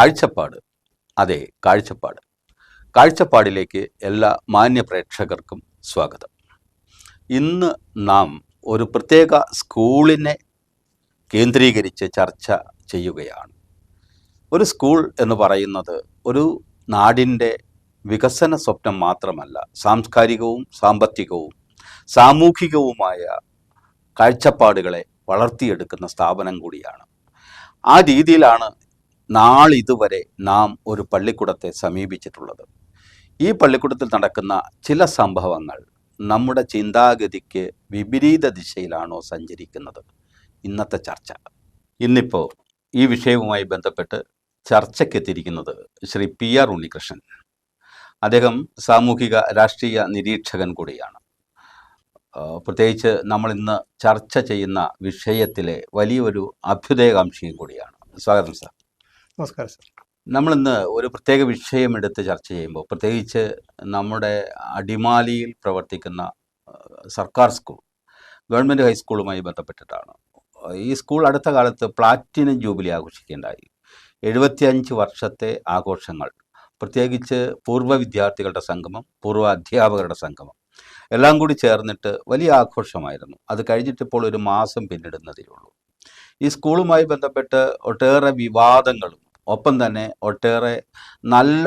ആഴ്ചപ്പാട്, അതെ, കാഴ്ചപ്പാട്. കാഴ്ചപ്പാടിലേക്ക് എല്ലാ മാന്യ പ്രേക്ഷകർക്കും സ്വാഗതം. ഇന്ന് നാം ഒരു പ്രത്യേക സ്കൂളിനെ കേന്ദ്രീകരിച്ച് ചർച്ച ചെയ്യുകയാണ്. ഒരു സ്കൂൾ എന്ന് പറയുന്നത് ഒരു നാടിൻ്റെ വികസന സ്വപ്നം മാത്രമല്ല, സാംസ്കാരികവും സാമ്പത്തികവും സാമൂഹികവുമായ കാഴ്ചപ്പാടുകളെ വളർത്തിയെടുക്കുന്ന സ്ഥാപനം കൂടിയാണ്. ആ രീതിയിലാണ് നാളിതുവരെ നാം ഒരു പള്ളിക്കൂടത്തെ സമീപിച്ചിട്ടുള്ളത്. ഈ പള്ളിക്കൂടത്തിൽ നടക്കുന്ന ചില സംഭവങ്ങൾ നമ്മുടെ ചിന്താഗതിക്ക് വിപരീത ദിശയിലാണോ സഞ്ചരിക്കുന്നത്? ഇന്നത്തെ ചർച്ച. ഇന്നിപ്പോൾ ഈ വിഷയവുമായി ബന്ധപ്പെട്ട് ചർച്ചയ്ക്കെത്തിയിരിക്കുന്നത് ശ്രീ PR ഉണ്ണികൃഷ്ണൻ. അദ്ദേഹം സാമൂഹിക രാഷ്ട്രീയ നിരീക്ഷകൻ കൂടിയാണ്. പ്രത്യേകിച്ച് നമ്മൾ ഇന്ന് ചർച്ച ചെയ്യുന്ന വിഷയത്തിലെ വലിയൊരു അഭ്യുദയകാംക്ഷിയും കൂടിയാണ്. സ്വാഗതം സാർ. നമസ്കാരം സാർ. നമ്മളിന്ന് ഒരു പ്രത്യേക വിഷയമെടുത്ത് ചർച്ച ചെയ്യുമ്പോൾ, പ്രത്യേകിച്ച് നമ്മുടെ അടിമാലിയിൽ പ്രവർത്തിക്കുന്ന സർക്കാർ സ്കൂൾ, ഗവൺമെൻറ് ഹൈസ്കൂളുമായി ബന്ധപ്പെട്ടിട്ടാണ്. ഈ സ്കൂൾ അടുത്ത കാലത്ത് പ്ലാറ്റിനം ജൂബിലി ആഘോഷിക്കുകയുണ്ടായി. 75 വർഷത്തെ ആഘോഷങ്ങൾ, പ്രത്യേകിച്ച് പൂർവ്വ വിദ്യാർത്ഥികളുടെ സംഗമം, പൂർവ്വ അധ്യാപകരുടെ സംഗമം എല്ലാം കൂടി ചേർന്നിട്ട് വലിയ ആഘോഷമായിരുന്നു. അത് കഴിഞ്ഞിട്ടിപ്പോൾ ഒരു മാസം പിന്നിടുന്നതേ ഉള്ളൂ. ഈ സ്കൂളുമായി ബന്ധപ്പെട്ട് ഒട്ടേറെ വിവാദങ്ങളും ഒപ്പം തന്നെ ഒട്ടേറെ നല്ല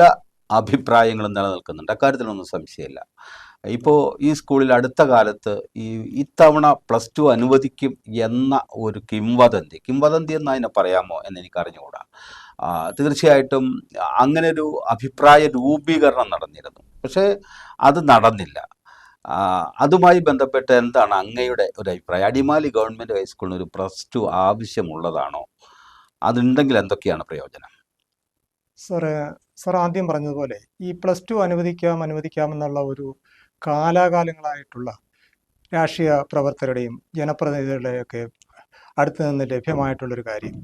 അഭിപ്രായങ്ങളും നിലനിൽക്കുന്നുണ്ട്. അക്കാര്യത്തിലൊന്നും സംശയമില്ല. ഇപ്പോൾ ഈ സ്കൂളിൽ അടുത്ത കാലത്ത് ഇത്തവണ +2 അനുവദിക്കും എന്ന ഒരു കിംവദന്തി എന്ന് അതിനെ പറയാമോ എന്നെനിക്കറിഞ്ഞുകൂടാ. തീർച്ചയായിട്ടും അങ്ങനെ ഒരു അഭിപ്രായ രൂപീകരണം നടന്നിരുന്നു, പക്ഷേ അത് നടന്നില്ല. അതുമായി ബന്ധപ്പെട്ട് എന്താണ് അങ്ങയുടെ ഒരു അഭിപ്രായം? അടിമാലി ഗവൺമെൻറ് ഹൈസ്കൂളിന് ഒരു +2 ആവശ്യമുള്ളതാണോ? അതുണ്ടെങ്കിൽ എന്തൊക്കെയാണ് പ്രയോജനം? സാർ ആദ്യം പറഞ്ഞതുപോലെ ഈ +2 അനുവദിക്കാമെന്നുള്ള ഒരു കാലാകാലങ്ങളായിട്ടുള്ള രാഷ്ട്രീയ പ്രവർത്തകരുടെയും ജനപ്രതിനിധികളുടെയൊക്കെ അടുത്ത് നിന്ന് ലഭ്യമായിട്ടുള്ളൊരു കാര്യം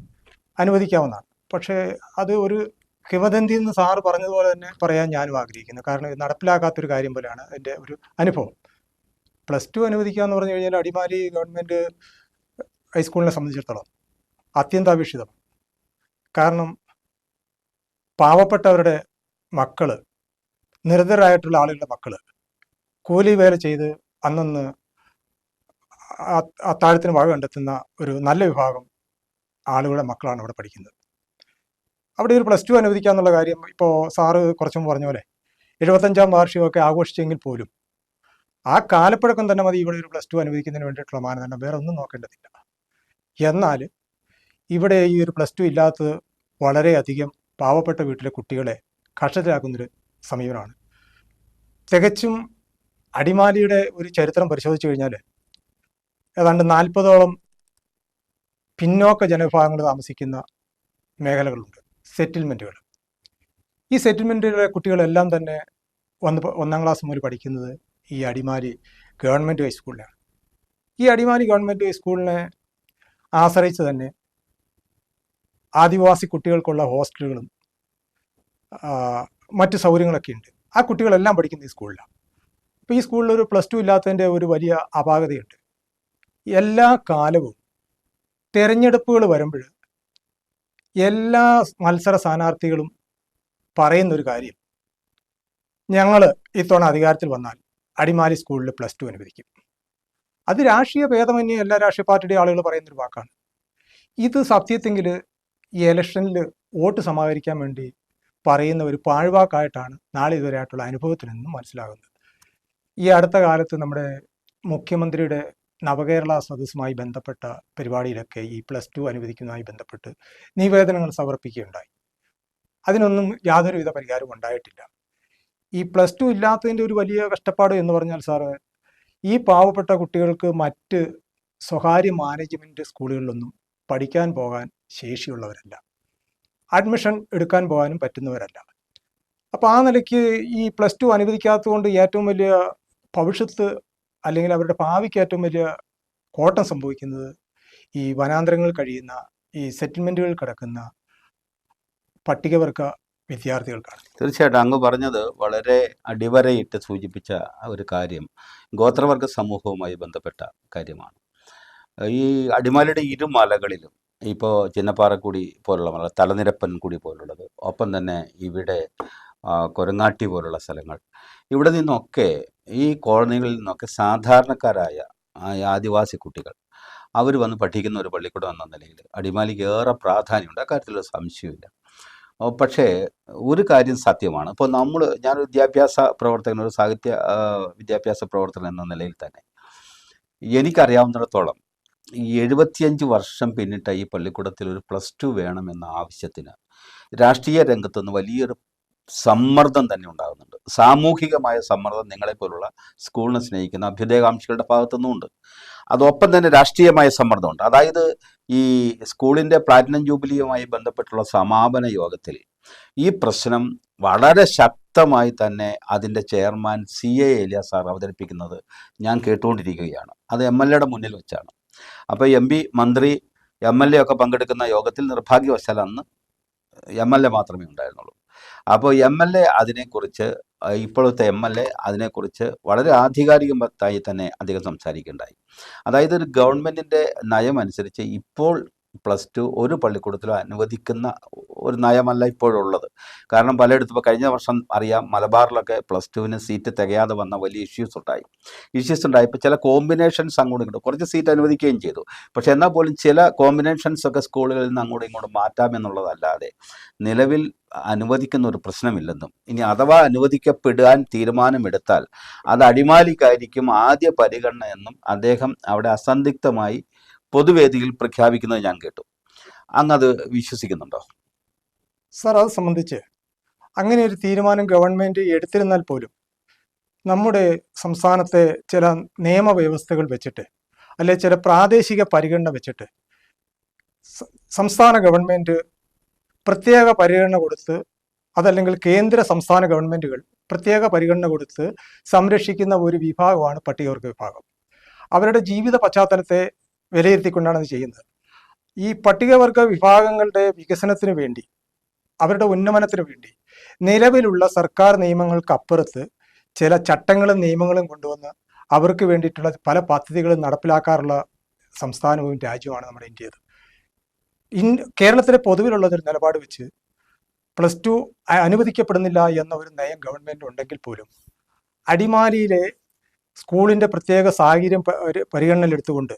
അനുവദിക്കാവുന്നതാണ്. പക്ഷേ അത് ഒരു കിംവദന്തി എന്ന് സാറ് പറഞ്ഞതുപോലെ തന്നെ പറയാൻ ഞാനും ആഗ്രഹിക്കുന്നു. കാരണം ഇത് നടപ്പിലാക്കാത്തൊരു കാര്യം പോലെയാണ് എൻ്റെ ഒരു അനുഭവം. +2 അനുവദിക്കുക എന്ന് പറഞ്ഞു കഴിഞ്ഞാൽ അടിമാലി ഗവൺമെൻറ് ഹൈസ്കൂളിനെ സംബന്ധിച്ചിടത്തോളം അത്യന്താപേക്ഷിതം. കാരണം പാവപ്പെട്ടവരുടെ മക്കൾ, നിരതരായിട്ടുള്ള ആളുകളുടെ മക്കൾ കൂലി വേല ചെയ്ത് അന്നന്ന് അത്താഴത്തിന് വക കണ്ടെത്തുന്ന ഒരു നല്ല വിഭാഗം ആളുകളുടെ മക്കളാണ് അവിടെ പഠിക്കുന്നത്. അവിടെ ഒരു +2 അനുവദിക്കുക എന്നുള്ള കാര്യം, ഇപ്പോൾ സാറ് കുറച്ചും പറഞ്ഞ പോലെ 75ാം വാർഷികമൊക്കെ ആഘോഷിച്ചെങ്കിൽ പോലും ആ കാലപ്പഴക്കം തന്നെ മതി ഇവിടെ ഒരു +2 അനുവദിക്കുന്നതിന് വേണ്ടിയിട്ടുള്ള മാനദണ്ഡം. വേറെ ഒന്നും നോക്കേണ്ടതില്ല. എന്നാൽ ഇവിടെ ഈ ഒരു +2 ഇല്ലാത്തത് വളരെയധികം പാവപ്പെട്ട വീട്ടിലെ കുട്ടികളെ കഷ്ടത്തിലാക്കുന്നൊരു സമീപനമാണ്. തികച്ചും അടിമാലിയുടെ ഒരു ചരിത്രം പരിശോധിച്ചു കഴിഞ്ഞാൽ ഏതാണ്ട് 40ഓളം പിന്നോക്ക ജനവിഭാഗങ്ങൾ താമസിക്കുന്ന മേഖലകളുണ്ട്, സെറ്റിൽമെൻറ്റുകൾ. ഈ സെറ്റിൽമെൻറ്റുകളിലെ കുട്ടികളെല്ലാം തന്നെ 1ാം ക്ലാസ് മുതൽ പഠിക്കുന്നത് ഈ അടിമാലി ഗവൺമെൻറ് ഹൈസ്കൂളിലാണ്. ഈ അടിമാലി ഗവൺമെൻറ് ഹൈസ്കൂളിനെ ആശ്രയിച്ച് തന്നെ ആദിവാസി കുട്ടികൾക്കുള്ള ഹോസ്റ്റലുകളും മറ്റ് സൗകര്യങ്ങളൊക്കെ ഉണ്ട്. ആ കുട്ടികളെല്ലാം പഠിക്കുന്ന ഈ സ്കൂളിലാണ്. ഇപ്പോൾ ഈ സ്കൂളിൽ ഒരു +2 ഇല്ലാത്തതിൻ്റെ ഒരു വലിയ അപാകതയുണ്ട്. എല്ലാ കാലവും തിരഞ്ഞെടുപ്പുകൾ വരുമ്പോൾ എല്ലാ മത്സര സ്ഥാനാർത്ഥികളും പറയുന്നൊരു കാര്യം, ഞങ്ങൾ ഇത്തവണ അധികാരത്തിൽ വന്നാൽ അടിമാലി സ്കൂളിൽ +2 അനുവദിക്കും. അത് രാഷ്ട്രീയ ഭേദമന്യേ എല്ലാ രാഷ്ട്രീയ പാർട്ടിയുടെ ആളുകൾ പറയുന്നൊരു വാക്കാണ്. ഇത് സത്യത്തെങ്കിൽ ഈ ഇലക്ഷനിൽ വോട്ട് സമാഹരിക്കാൻ വേണ്ടി പറയുന്ന ഒരു പാഴ്വാക്കായിട്ടാണ് നാളെ ഇതുവരെയായിട്ടുള്ള അനുഭവത്തിൽ നിന്നും മനസ്സിലാകുന്നത്. ഈ അടുത്ത കാലത്ത് നമ്മുടെ മുഖ്യമന്ത്രിയുടെ നവകേരള സദസ്സുമായി ബന്ധപ്പെട്ട പരിപാടിയിലൊക്കെ ഈ +2 അനുവദിക്കുന്നതുമായി ബന്ധപ്പെട്ട് നിവേദനങ്ങൾ സമർപ്പിക്കുകയുണ്ടായി. അതിനൊന്നും യാതൊരുവിധ പരിഹാരവും ഉണ്ടായിട്ടില്ല. ഈ +2 ഇല്ലാത്തതിൻ്റെ ഒരു വലിയ കഷ്ടപ്പാട് എന്ന് പറഞ്ഞാൽ സാറ്, ഈ പാവപ്പെട്ട കുട്ടികൾക്ക് മറ്റ് സ്വകാര്യ മാനേജ്മെൻറ്റ് സ്കൂളുകളിലൊന്നും പഠിക്കാൻ പോകാൻ ശേഷിയുള്ളവരല്ല, അഡ്മിഷൻ എടുക്കാൻ പോകാനും പറ്റുന്നവരല്ല. അപ്പോൾ ആ നിലയ്ക്ക് ഈ +2 അനുവദിക്കാത്തതുകൊണ്ട് ഏറ്റവും വലിയ ഭവിഷ്യത്ത് അല്ലെങ്കിൽ അവരുടെ ഭാവിക്ക് ഏറ്റവും വലിയ കോട്ടം സംഭവിക്കുന്നത് ഈ വനാന്തരങ്ങളിൽ കഴിയുന്ന ഈ സെറ്റിൽമെൻറ്റുകളിൽ കിടക്കുന്ന പട്ടികവർഗ വിദ്യാർത്ഥികൾക്കാണ്. തീർച്ചയായിട്ടും അങ്ങ് പറഞ്ഞത് വളരെ അടിവരയിട്ട് സൂചിപ്പിച്ച ഒരു കാര്യം ഗോത്രവർഗ സമൂഹവുമായി ബന്ധപ്പെട്ട കാര്യമാണ്. ഈ അടിമാലിയുടെ ഇരുമലകളിലും ഇപ്പോൾ ചിന്നപ്പാറക്കുടി പോലുള്ള തലനിരപ്പൻകുടി പോലുള്ളത്, ഒപ്പം തന്നെ ഇവിടെ കൊരങ്ങാട്ടി പോലുള്ള സ്ഥലങ്ങൾ, ഇവിടെ നിന്നൊക്കെ ഈ കോളനികളിൽ നിന്നൊക്കെ സാധാരണക്കാരായ ഈ ആദിവാസി കുട്ടികൾ അവർ വന്ന് പഠിക്കുന്ന ഒരു പള്ളിക്കൂടം എന്ന നിലയിൽ അടിമാലിക്ക് ഏറെ പ്രാധാന്യമുണ്ട്. അക്കാര്യത്തിലൊരു സംശയമില്ല. പക്ഷേ ഒരു കാര്യം സത്യമാണ്. ഇപ്പോൾ ഞാനൊരു വിദ്യാഭ്യാസ പ്രവർത്തകൻ, ഒരു സാഹിത്യ വിദ്യാഭ്യാസ പ്രവർത്തകൻ എന്ന നിലയിൽ തന്നെ എനിക്കറിയാവുന്നിടത്തോളം ഈ 75 വർഷം പിന്നിട്ട ഈ പള്ളിക്കൂടത്തിൽ ഒരു +2 വേണമെന്ന ആവശ്യത്തിന് രാഷ്ട്രീയ രംഗത്തുനിന്ന് വലിയൊരു സമ്മർദ്ദം തന്നെ ഉണ്ടാകുന്നുണ്ട്. സാമൂഹികമായ സമ്മർദ്ദം നിങ്ങളെപ്പോലുള്ള സ്കൂളിനെ സ്നേഹിക്കുന്ന അഭ്യുദയകാംക്ഷികളുടെ ഭാഗത്തുനിന്നുമുണ്ട്. അതൊപ്പം തന്നെ രാഷ്ട്രീയമായ സമ്മർദ്ദമുണ്ട്. അതായത് ഈ സ്കൂളിൻ്റെ പ്ലാറ്റിനം ജൂബിലിയുമായി ബന്ധപ്പെട്ടുള്ള സമാപന യോഗത്തിൽ ഈ പ്രശ്നം വളരെ ശക്തമായി തന്നെ അതിൻ്റെ ചെയർമാൻ CA ഏലിയാസ് സാർ അവതരിപ്പിക്കുന്നത് ഞാൻ കേട്ടുകൊണ്ടിരിക്കുകയാണ്. അത് MLA മുന്നിൽ വെച്ചാണ്. അപ്പോൾ MP, മന്ത്രി, MLA ഒക്കെ പങ്കെടുക്കുന്ന യോഗത്തിൽ നിർഭാഗ്യവശാൽ അന്ന് MLA മാത്രമേ ഉണ്ടായിരുന്നുള്ളൂ. അപ്പോൾ MLA അതിനെക്കുറിച്ച്, ഇപ്പോഴത്തെ MLA അതിനെക്കുറിച്ച് വളരെ ആധികാരികമായി തന്നെ അദ്ദേഹം സംസാരിക്കുകയുണ്ടായി. അതായത് ഒരു ഗവൺമെൻറ്റിൻ്റെ നയമനുസരിച്ച് ഇപ്പോൾ +2 ഒരു പള്ളിക്കൂടത്തിലും അനുവദിക്കുന്ന ഒരു നയമല്ല ഇപ്പോഴുള്ളത്. കാരണം പലയിടത്തും ഇപ്പോൾ കഴിഞ്ഞ വർഷം അറിയാം, മലബാറിലൊക്കെ +2വിന് സീറ്റ് തികയാതെ വന്ന വലിയ ഇഷ്യൂസ് ഉണ്ടായപ്പോൾ ചില കോമ്പിനേഷൻസ് അങ്ങോട്ടും ഇങ്ങോട്ടും കുറച്ച് സീറ്റ് അനുവദിക്കുകയും ചെയ്തു. പക്ഷേ എന്നാൽ പോലും ചില കോമ്പിനേഷൻസ് ഒക്കെ സ്കൂളുകളിൽ നിന്ന് അങ്ങോട്ടും ഇങ്ങോട്ടും മാറ്റാമെന്നുള്ളതല്ലാതെ നിലവിൽ അനുവദിക്കുന്ന ഒരു പ്രശ്നമില്ലെന്നും, ഇനി അഥവാ അനുവദിക്കപ്പെടാൻ തീരുമാനമെടുത്താൽ അത് അടിമാലിക്കായിരിക്കും ആദ്യ പരിഗണന എന്നും അദ്ദേഹം അവിടെ അസന്ദിഗ്ധമായി പൊതുവേദിയിൽ പ്രഖ്യാപിക്കുന്നത് ഞാൻ കേട്ടു. അങ്ങത് വിശ്വസിക്കുന്നുണ്ടോ? സാർ, അത് സംബന്ധിച്ച് അങ്ങനെ ഒരു തീരുമാനം ഗവൺമെൻറ് എടുത്തിരുന്നാൽ പോലും നമ്മുടെ സംസ്ഥാനത്തെ ചില നിയമവ്യവസ്ഥകൾ വെച്ചിട്ട്, അല്ലെ ചില പ്രാദേശിക പരിഗണന വെച്ചിട്ട് സംസ്ഥാന ഗവൺമെൻറ് പ്രത്യേക പരിഗണന കൊടുത്ത്, അതല്ലെങ്കിൽ കേന്ദ്ര സംസ്ഥാന ഗവൺമെൻറ്റുകൾ പ്രത്യേക പരിഗണന കൊടുത്ത് സംരക്ഷിക്കുന്ന ഒരു വിഭാഗമാണ് പട്ടികവർഗ വിഭാഗം. അവരുടെ ജീവിത പശ്ചാത്തലത്തെ വിലയിരുത്തിക്കൊണ്ടാണ് അത് ചെയ്യുന്നത്. ഈ പട്ടികവർഗ വിഭാഗങ്ങളുടെ വികസനത്തിന് വേണ്ടി, അവരുടെ ഉന്നമനത്തിന് വേണ്ടി നിലവിലുള്ള സർക്കാർ നിയമങ്ങൾക്ക് അപ്പുറത്ത് ചില ചട്ടങ്ങളും നിയമങ്ങളും കൊണ്ടുവന്ന് അവർക്ക് വേണ്ടിയിട്ടുള്ള പല പദ്ധതികളും നടപ്പിലാക്കാറുള്ള സംസ്ഥാനവും രാജ്യവുമാണ് നമ്മുടെ ഇന്ത്യയത്. കേരളത്തിലെ പൊതുവിലുള്ളതൊരു നിലപാട് വെച്ച് +2 അനുവദിക്കപ്പെടുന്നില്ല എന്ന ഒരു നയം ഗവൺമെൻറ് ഉണ്ടെങ്കിൽ പോലും അടിമാലിയിലെ സ്കൂളിൻ്റെ പ്രത്യേക സാഹചര്യം പരിഗണനയിലെടുത്തുകൊണ്ട്,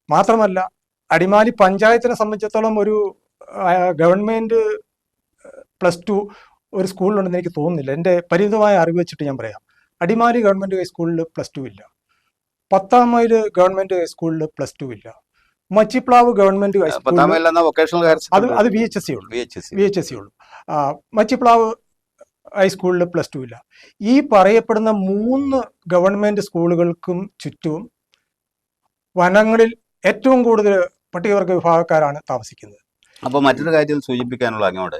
മാത്രമല്ല അടിമാലി പഞ്ചായത്തിനെ സംബന്ധിച്ചിടത്തോളം ഒരു ഗവൺമെൻറ് +2 ഒരു സ്കൂളിലുണ്ടെന്ന് എനിക്ക് തോന്നുന്നില്ല. എൻ്റെ പരിമിതമായ അറിവ് വെച്ചിട്ട് ഞാൻ പറയാം. അടിമാലി ഗവൺമെൻറ് ഹൈസ്കൂളിൽ +2 ഇല്ല. 10 മൈൽ ഗവൺമെൻറ് ഹൈസ്കൂളിൽ +2 ഇല്ല. മച്ചിപ്ലാവ് ഗവൺമെൻറ് ഹൈസ്കൂളിൽ അത് VHSE ഉള്ളൂ. മച്ചിപ്ലാവ് ഹൈസ്കൂളിൽ +2 ഇല്ല. ഈ പറയപ്പെടുന്ന 3 ഗവൺമെൻറ് സ്കൂളുകൾക്കും ചുറ്റും വനങ്ങളിൽ ഏറ്റവും കൂടുതൽ പട്ടികവർഗ വിഭാഗക്കാരാണ് താമസിക്കുന്നത്. അപ്പോൾ മറ്റൊരു കാര്യം സൂചിപ്പിക്കാനുള്ള അങ്ങോട്ട്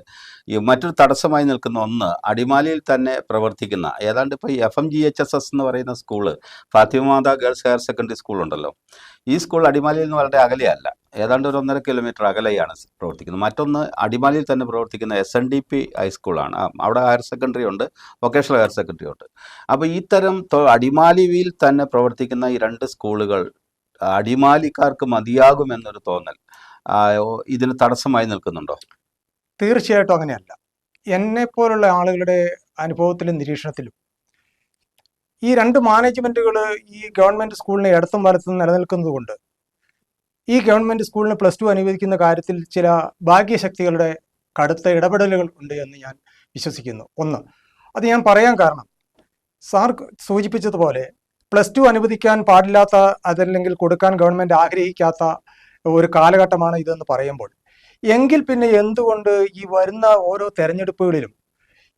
മറ്റൊരു തടസ്സമായി നിൽക്കുന്ന ഒന്ന്, അടിമാലിയിൽ തന്നെ പ്രവർത്തിക്കുന്ന ഏതാണ്ട് ഇപ്പോൾ FMGHSS എന്ന് പറയുന്ന school, Fathima girls higher secondary school ഉണ്ടല്ലോ, ഈ സ്കൂൾ അടിമാലിയിൽ നിന്ന് വളരെ അകലെയല്ല, ഏതാണ്ട് ഒരു 1.5 കിലോമീറ്റർ അകലെയാണ് പ്രവർത്തിക്കുന്നത്. മറ്റൊന്ന് അടിമാലിയിൽ തന്നെ പ്രവർത്തിക്കുന്ന SNDP ഹൈസ്കൂളാണ്. അവിടെ ഹയർ സെക്കൻഡറി ഉണ്ട്, വൊക്കേഷണൽ ഹയർ സെക്കൻഡറി ഉണ്ട്. അപ്പോൾ ഇത്തരം അടിമാലിയിൽ തന്നെ പ്രവർത്തിക്കുന്ന ഈ 2 സ്കൂളുകൾ അടിമാലിക്കാർക്ക് മതിയാകുമെന്നൊരു തോന്നൽ ഇതിന് തടസ്സമായി നിൽക്കുന്നുണ്ടോ? തീർച്ചയായിട്ടും അങ്ങനെയല്ല. എന്നെപ്പോലുള്ള ആളുകളുടെ അനുഭവത്തിലും നിരീക്ഷണത്തിലും ഈ 2 മാനേജ്മെൻറ്റുകൾ ഈ ഗവൺമെൻറ് സ്കൂളിനെ ഇടത്തും വലത്തും നിലനിൽക്കുന്നത് കൊണ്ട് ഈ ഗവൺമെൻറ് സ്കൂളിന് +2 അനുവദിക്കുന്ന കാര്യത്തിൽ ചില ഭാഗ്യശക്തികളുടെ കടുത്ത ഇടപെടലുകൾ ഉണ്ട് എന്ന് ഞാൻ വിശ്വസിക്കുന്നു. ഒന്ന്, അത് ഞാൻ പറയാൻ കാരണം, സാർ സൂചിപ്പിച്ചതുപോലെ +2 അനുവദിക്കാൻ പാടില്ലാത്ത, അതല്ലെങ്കിൽ കൊടുക്കാൻ ഗവൺമെൻറ് ആഗ്രഹിക്കാത്ത ഒരു കാലഘട്ടമാണ് ഇതെന്ന് പറയുമ്പോൾ, എങ്കിൽ പിന്നെ എന്തുകൊണ്ട് ഈ വരുന്ന ഓരോ തെരഞ്ഞെടുപ്പുകളിലും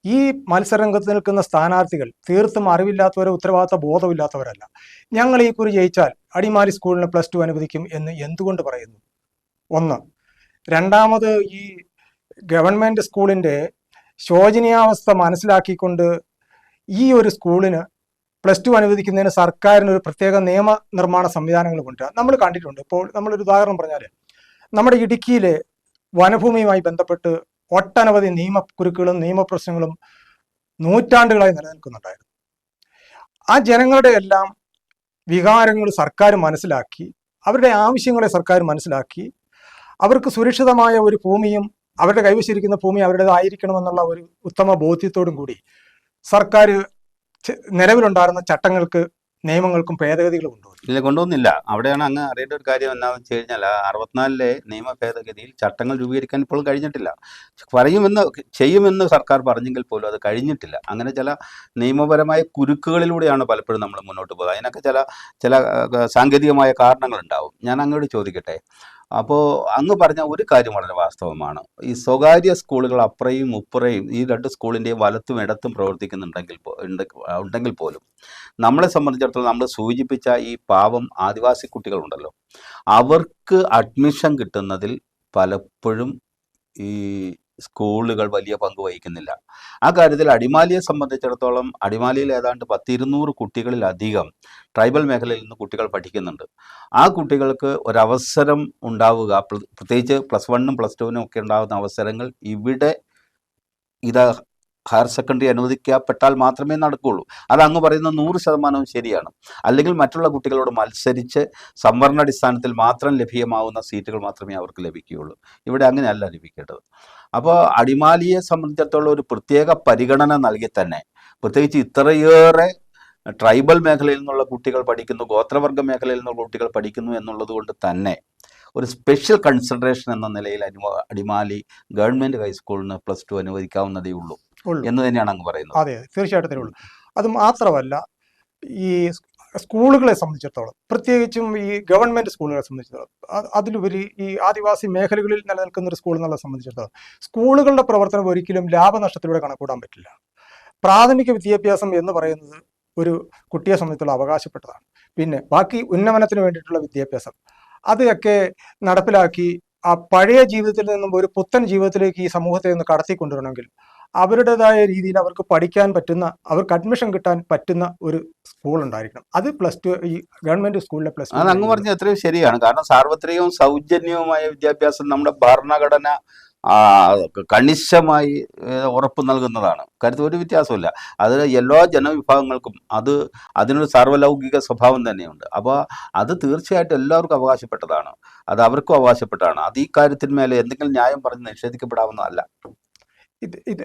ഈ മത്സരരംഗത്ത് നിൽക്കുന്ന സ്ഥാനാർത്ഥികൾ തീർത്തും അറിവില്ലാത്തവരോ ഉത്തരവാദിത്ത ബോധമില്ലാത്തവരല്ല. ഞങ്ങൾ ഈ കുറി ജയിച്ചാൽ അടിമാലി സ്കൂളിന് +2 അനുവദിക്കും എന്ന് എന്തുകൊണ്ട് പറയുന്നു? ഒന്ന്. രണ്ടാമത്, ഈ ഗവൺമെൻറ് സ്കൂളിൻ്റെ ശോചനീയാവസ്ഥ മനസ്സിലാക്കിക്കൊണ്ട് ഈ ഒരു സ്കൂളിന് +2 അനുവദിക്കുന്നതിന് സർക്കാരിന് ഒരു പ്രത്യേക നിയമനിർമ്മാണ സംവിധാനങ്ങൾ കൊണ്ടുവരാം. നമ്മൾ കണ്ടിട്ടുണ്ട്. ഇപ്പോൾ നമ്മളൊരു ഉദാഹരണം പറഞ്ഞാൽ, നമ്മുടെ ഇടുക്കിയിലെ വനഭൂമിയുമായി ബന്ധപ്പെട്ട് ഒട്ടനവധി നിയമക്കുരുക്കുകളും നിയമപ്രശ്നങ്ങളും നൂറ്റാണ്ടുകളായി നിലനിൽക്കുന്നുണ്ടായിരുന്നു. ആ ജനങ്ങളുടെ എല്ലാം വികാരങ്ങൾ സർക്കാർ മനസ്സിലാക്കി, അവരുടെ ആവശ്യങ്ങളെ സർക്കാർ മനസ്സിലാക്കി, അവർക്ക് സുരക്ഷിതമായ ഒരു ഭൂമിയും അവരുടെ കൈവശിരിക്കുന്ന ഭൂമി അവരുടേതായിരിക്കണമെന്നുള്ള ഒരു ഉത്തമ ബോധ്യത്തോടും കൂടി സർക്കാർ നിലവിലുണ്ടായിരുന്ന ചട്ടങ്ങൾക്ക് നിയമങ്ങൾക്കും ഭേദഗതികളും കൊണ്ടുവന്നു. ഇല്ല, കൊണ്ടുവന്നില്ല. അവിടെയാണ് അങ്ങ് അറിയേണ്ട ഒരു കാര്യം എന്താണെന്ന് വെച്ച് കഴിഞ്ഞാൽ 64 നിയമ ഭേദഗതിയിൽ ചട്ടങ്ങൾ രൂപീകരിക്കാൻ ഇപ്പോഴും കഴിഞ്ഞിട്ടില്ല. ചെയ്യുമെന്ന് സർക്കാർ പറഞ്ഞെങ്കിൽ പോലും അത് കഴിഞ്ഞിട്ടില്ല. അങ്ങനെ ചില നിയമപരമായ കുരുക്കുകളിലൂടെയാണ് പലപ്പോഴും നമ്മൾ മുന്നോട്ട് പോകുന്നത്. അതിനൊക്കെ ചില സാങ്കേതികമായ കാരണങ്ങളുണ്ടാവും. ഞാൻ അങ്ങോട്ട് ചോദിക്കട്ടെ, അപ്പോൾ അങ്ങ് പറഞ്ഞ ഒരു കാര്യം വളരെ വാസ്തവമാണ്. ഈ സ്വകാര്യ സ്കൂളുകൾ അപ്പുറയും ഉപ്പുറയും ഈ 2 സ്കൂളിൻ്റെയും വലത്തും ഇടത്തും ഉണ്ടെങ്കിൽ പോലും നമ്മളെ സംബന്ധിച്ചിടത്തോളം നമ്മൾ സൂചിപ്പിച്ച ഈ പാവം ആദിവാസി കുട്ടികളുണ്ടല്ലോ, അവർക്ക് അഡ്മിഷൻ കിട്ടുന്നതിൽ പലപ്പോഴും ഈ സ്കൂളുകൾ വലിയ പങ്ക് വഹിക്കുന്നില്ല. ആ കാര്യത്തിൽ അടിമാലിയെ സംബന്ധിച്ചിടത്തോളം അടിമാലിയിൽ ഏതാണ്ട് 200 കുട്ടികളിലധികം ട്രൈബൽ മേഖലയിൽ നിന്ന് കുട്ടികൾ പഠിക്കുന്നുണ്ട്. ആ കുട്ടികൾക്ക് ഒരവസരം ഉണ്ടാവുക, പ്രത്യേകിച്ച് +1 +2 ഒക്കെ ഉണ്ടാകുന്ന അവസരങ്ങൾ ഇവിടെ ഹയർ സെക്കൻഡറി അനുവദിക്കപ്പെട്ടാൽ മാത്രമേ നടക്കുകയുള്ളൂ. അത് അങ്ങ് പറയുന്ന 100% ശരിയാണ്. അല്ലെങ്കിൽ മറ്റുള്ള കുട്ടികളോട് മത്സരിച്ച് സംവരണാടിസ്ഥാനത്തിൽ മാത്രം ലഭ്യമാവുന്ന സീറ്റുകൾ മാത്രമേ അവർക്ക് ലഭിക്കുകയുള്ളൂ. ഇവിടെ അങ്ങനെയല്ല ലഭിക്കേണ്ടത്. അപ്പോൾ അടിമാലിയെ സംബന്ധിച്ചിടത്തോളം ഒരു പ്രത്യേക പരിഗണന നൽകി തന്നെ, പ്രത്യേകിച്ച് ഇത്രയേറെ ട്രൈബൽ മേഖലയിൽ നിന്നുള്ള കുട്ടികൾ പഠിക്കുന്നു, ഗോത്രവർഗ മേഖലയിൽ നിന്നുള്ള കുട്ടികൾ പഠിക്കുന്നു എന്നുള്ളത് കൊണ്ട് തന്നെ ഒരു സ്പെഷ്യൽ കൺസിഡറേഷൻ എന്ന നിലയിൽ അടിമാലി ഗവൺമെൻറ് ഹൈസ്കൂളിന് +2 അനുവദിക്കാവുന്നതേ ഉള്ളൂ എന്ന് തന്നെയാണ് അങ്ങ് പറയുന്നത്. അതെ, തീർച്ചയായിട്ടും ഉള്ളൂ. അത് മാത്രമല്ല, ഈ സ്കൂളുകളെ സംബന്ധിച്ചിടത്തോളം, പ്രത്യേകിച്ചും ഈ ഗവൺമെന്റ് സ്കൂളുകളെ സംബന്ധിച്ചിടത്തോളം, അതിലുപരി ഈ ആദിവാസി മേഖലകളിൽ നിലനിൽക്കുന്ന ഒരു സ്കൂൾ എന്നുള്ളത് സംബന്ധിച്ചിടത്തോളം സ്കൂളുകളുടെ പ്രവർത്തനം ഒരിക്കലും ലാഭനഷ്ടത്തിലൂടെ കണക്കൂടാൻ പറ്റില്ല. പ്രാഥമിക വിദ്യാഭ്യാസം എന്ന് പറയുന്നത് ഒരു കുട്ടിയെ സംബന്ധിച്ചുള്ള അവകാശപ്പെട്ടതാണ്. പിന്നെ ബാക്കി ഉന്നമനത്തിന് വേണ്ടിയിട്ടുള്ള വിദ്യാഭ്യാസം അതൊക്കെ നടപ്പിലാക്കി ആ പഴയ ജീവിതത്തിൽ നിന്നും ഒരു പുത്തൻ ജീവിതത്തിലേക്ക് ഈ സമൂഹത്തെ ഒന്ന് കടത്തിക്കൊണ്ടുവരണമെങ്കിൽ അവരുടേതായ രീതിയിൽ അവർക്ക് പഠിക്കാൻ പറ്റുന്ന, അവർക്ക് അഡ്മിഷൻ കിട്ടാൻ പറ്റുന്ന ഒരു സ്കൂൾ ഉണ്ടായിരിക്കണം. അത് +2 ഈ ഗവൺമെന്റ് സ്കൂളിലെ +2. അത് അങ്ങ് പറഞ്ഞ എത്രയോ ശരിയാണ്. കാരണം സാർവത്രികവും സൗജന്യവുമായ വിദ്യാഭ്യാസം നമ്മുടെ ഭരണഘടന കണിശമായി ഉറപ്പ് നൽകുന്നതാണ്. കാര്യത്തിൽ ഒരു വ്യത്യാസമില്ല. അത് എല്ലാ ജനവിഭാഗങ്ങൾക്കും അതിനൊരു സാർവലൗകിക സ്വഭാവം തന്നെയുണ്ട്. അപ്പോൾ അത് തീർച്ചയായിട്ടും എല്ലാവർക്കും അവകാശപ്പെട്ടതാണ്. അത് അവർക്കും അവകാശപ്പെട്ടതാണ്. അത് ഈ കാര്യത്തിന്മേലെ എന്തെങ്കിലും ന്യായം പറഞ്ഞ് നിഷേധിക്കപ്പെടാവുന്നതല്ല. ഇത്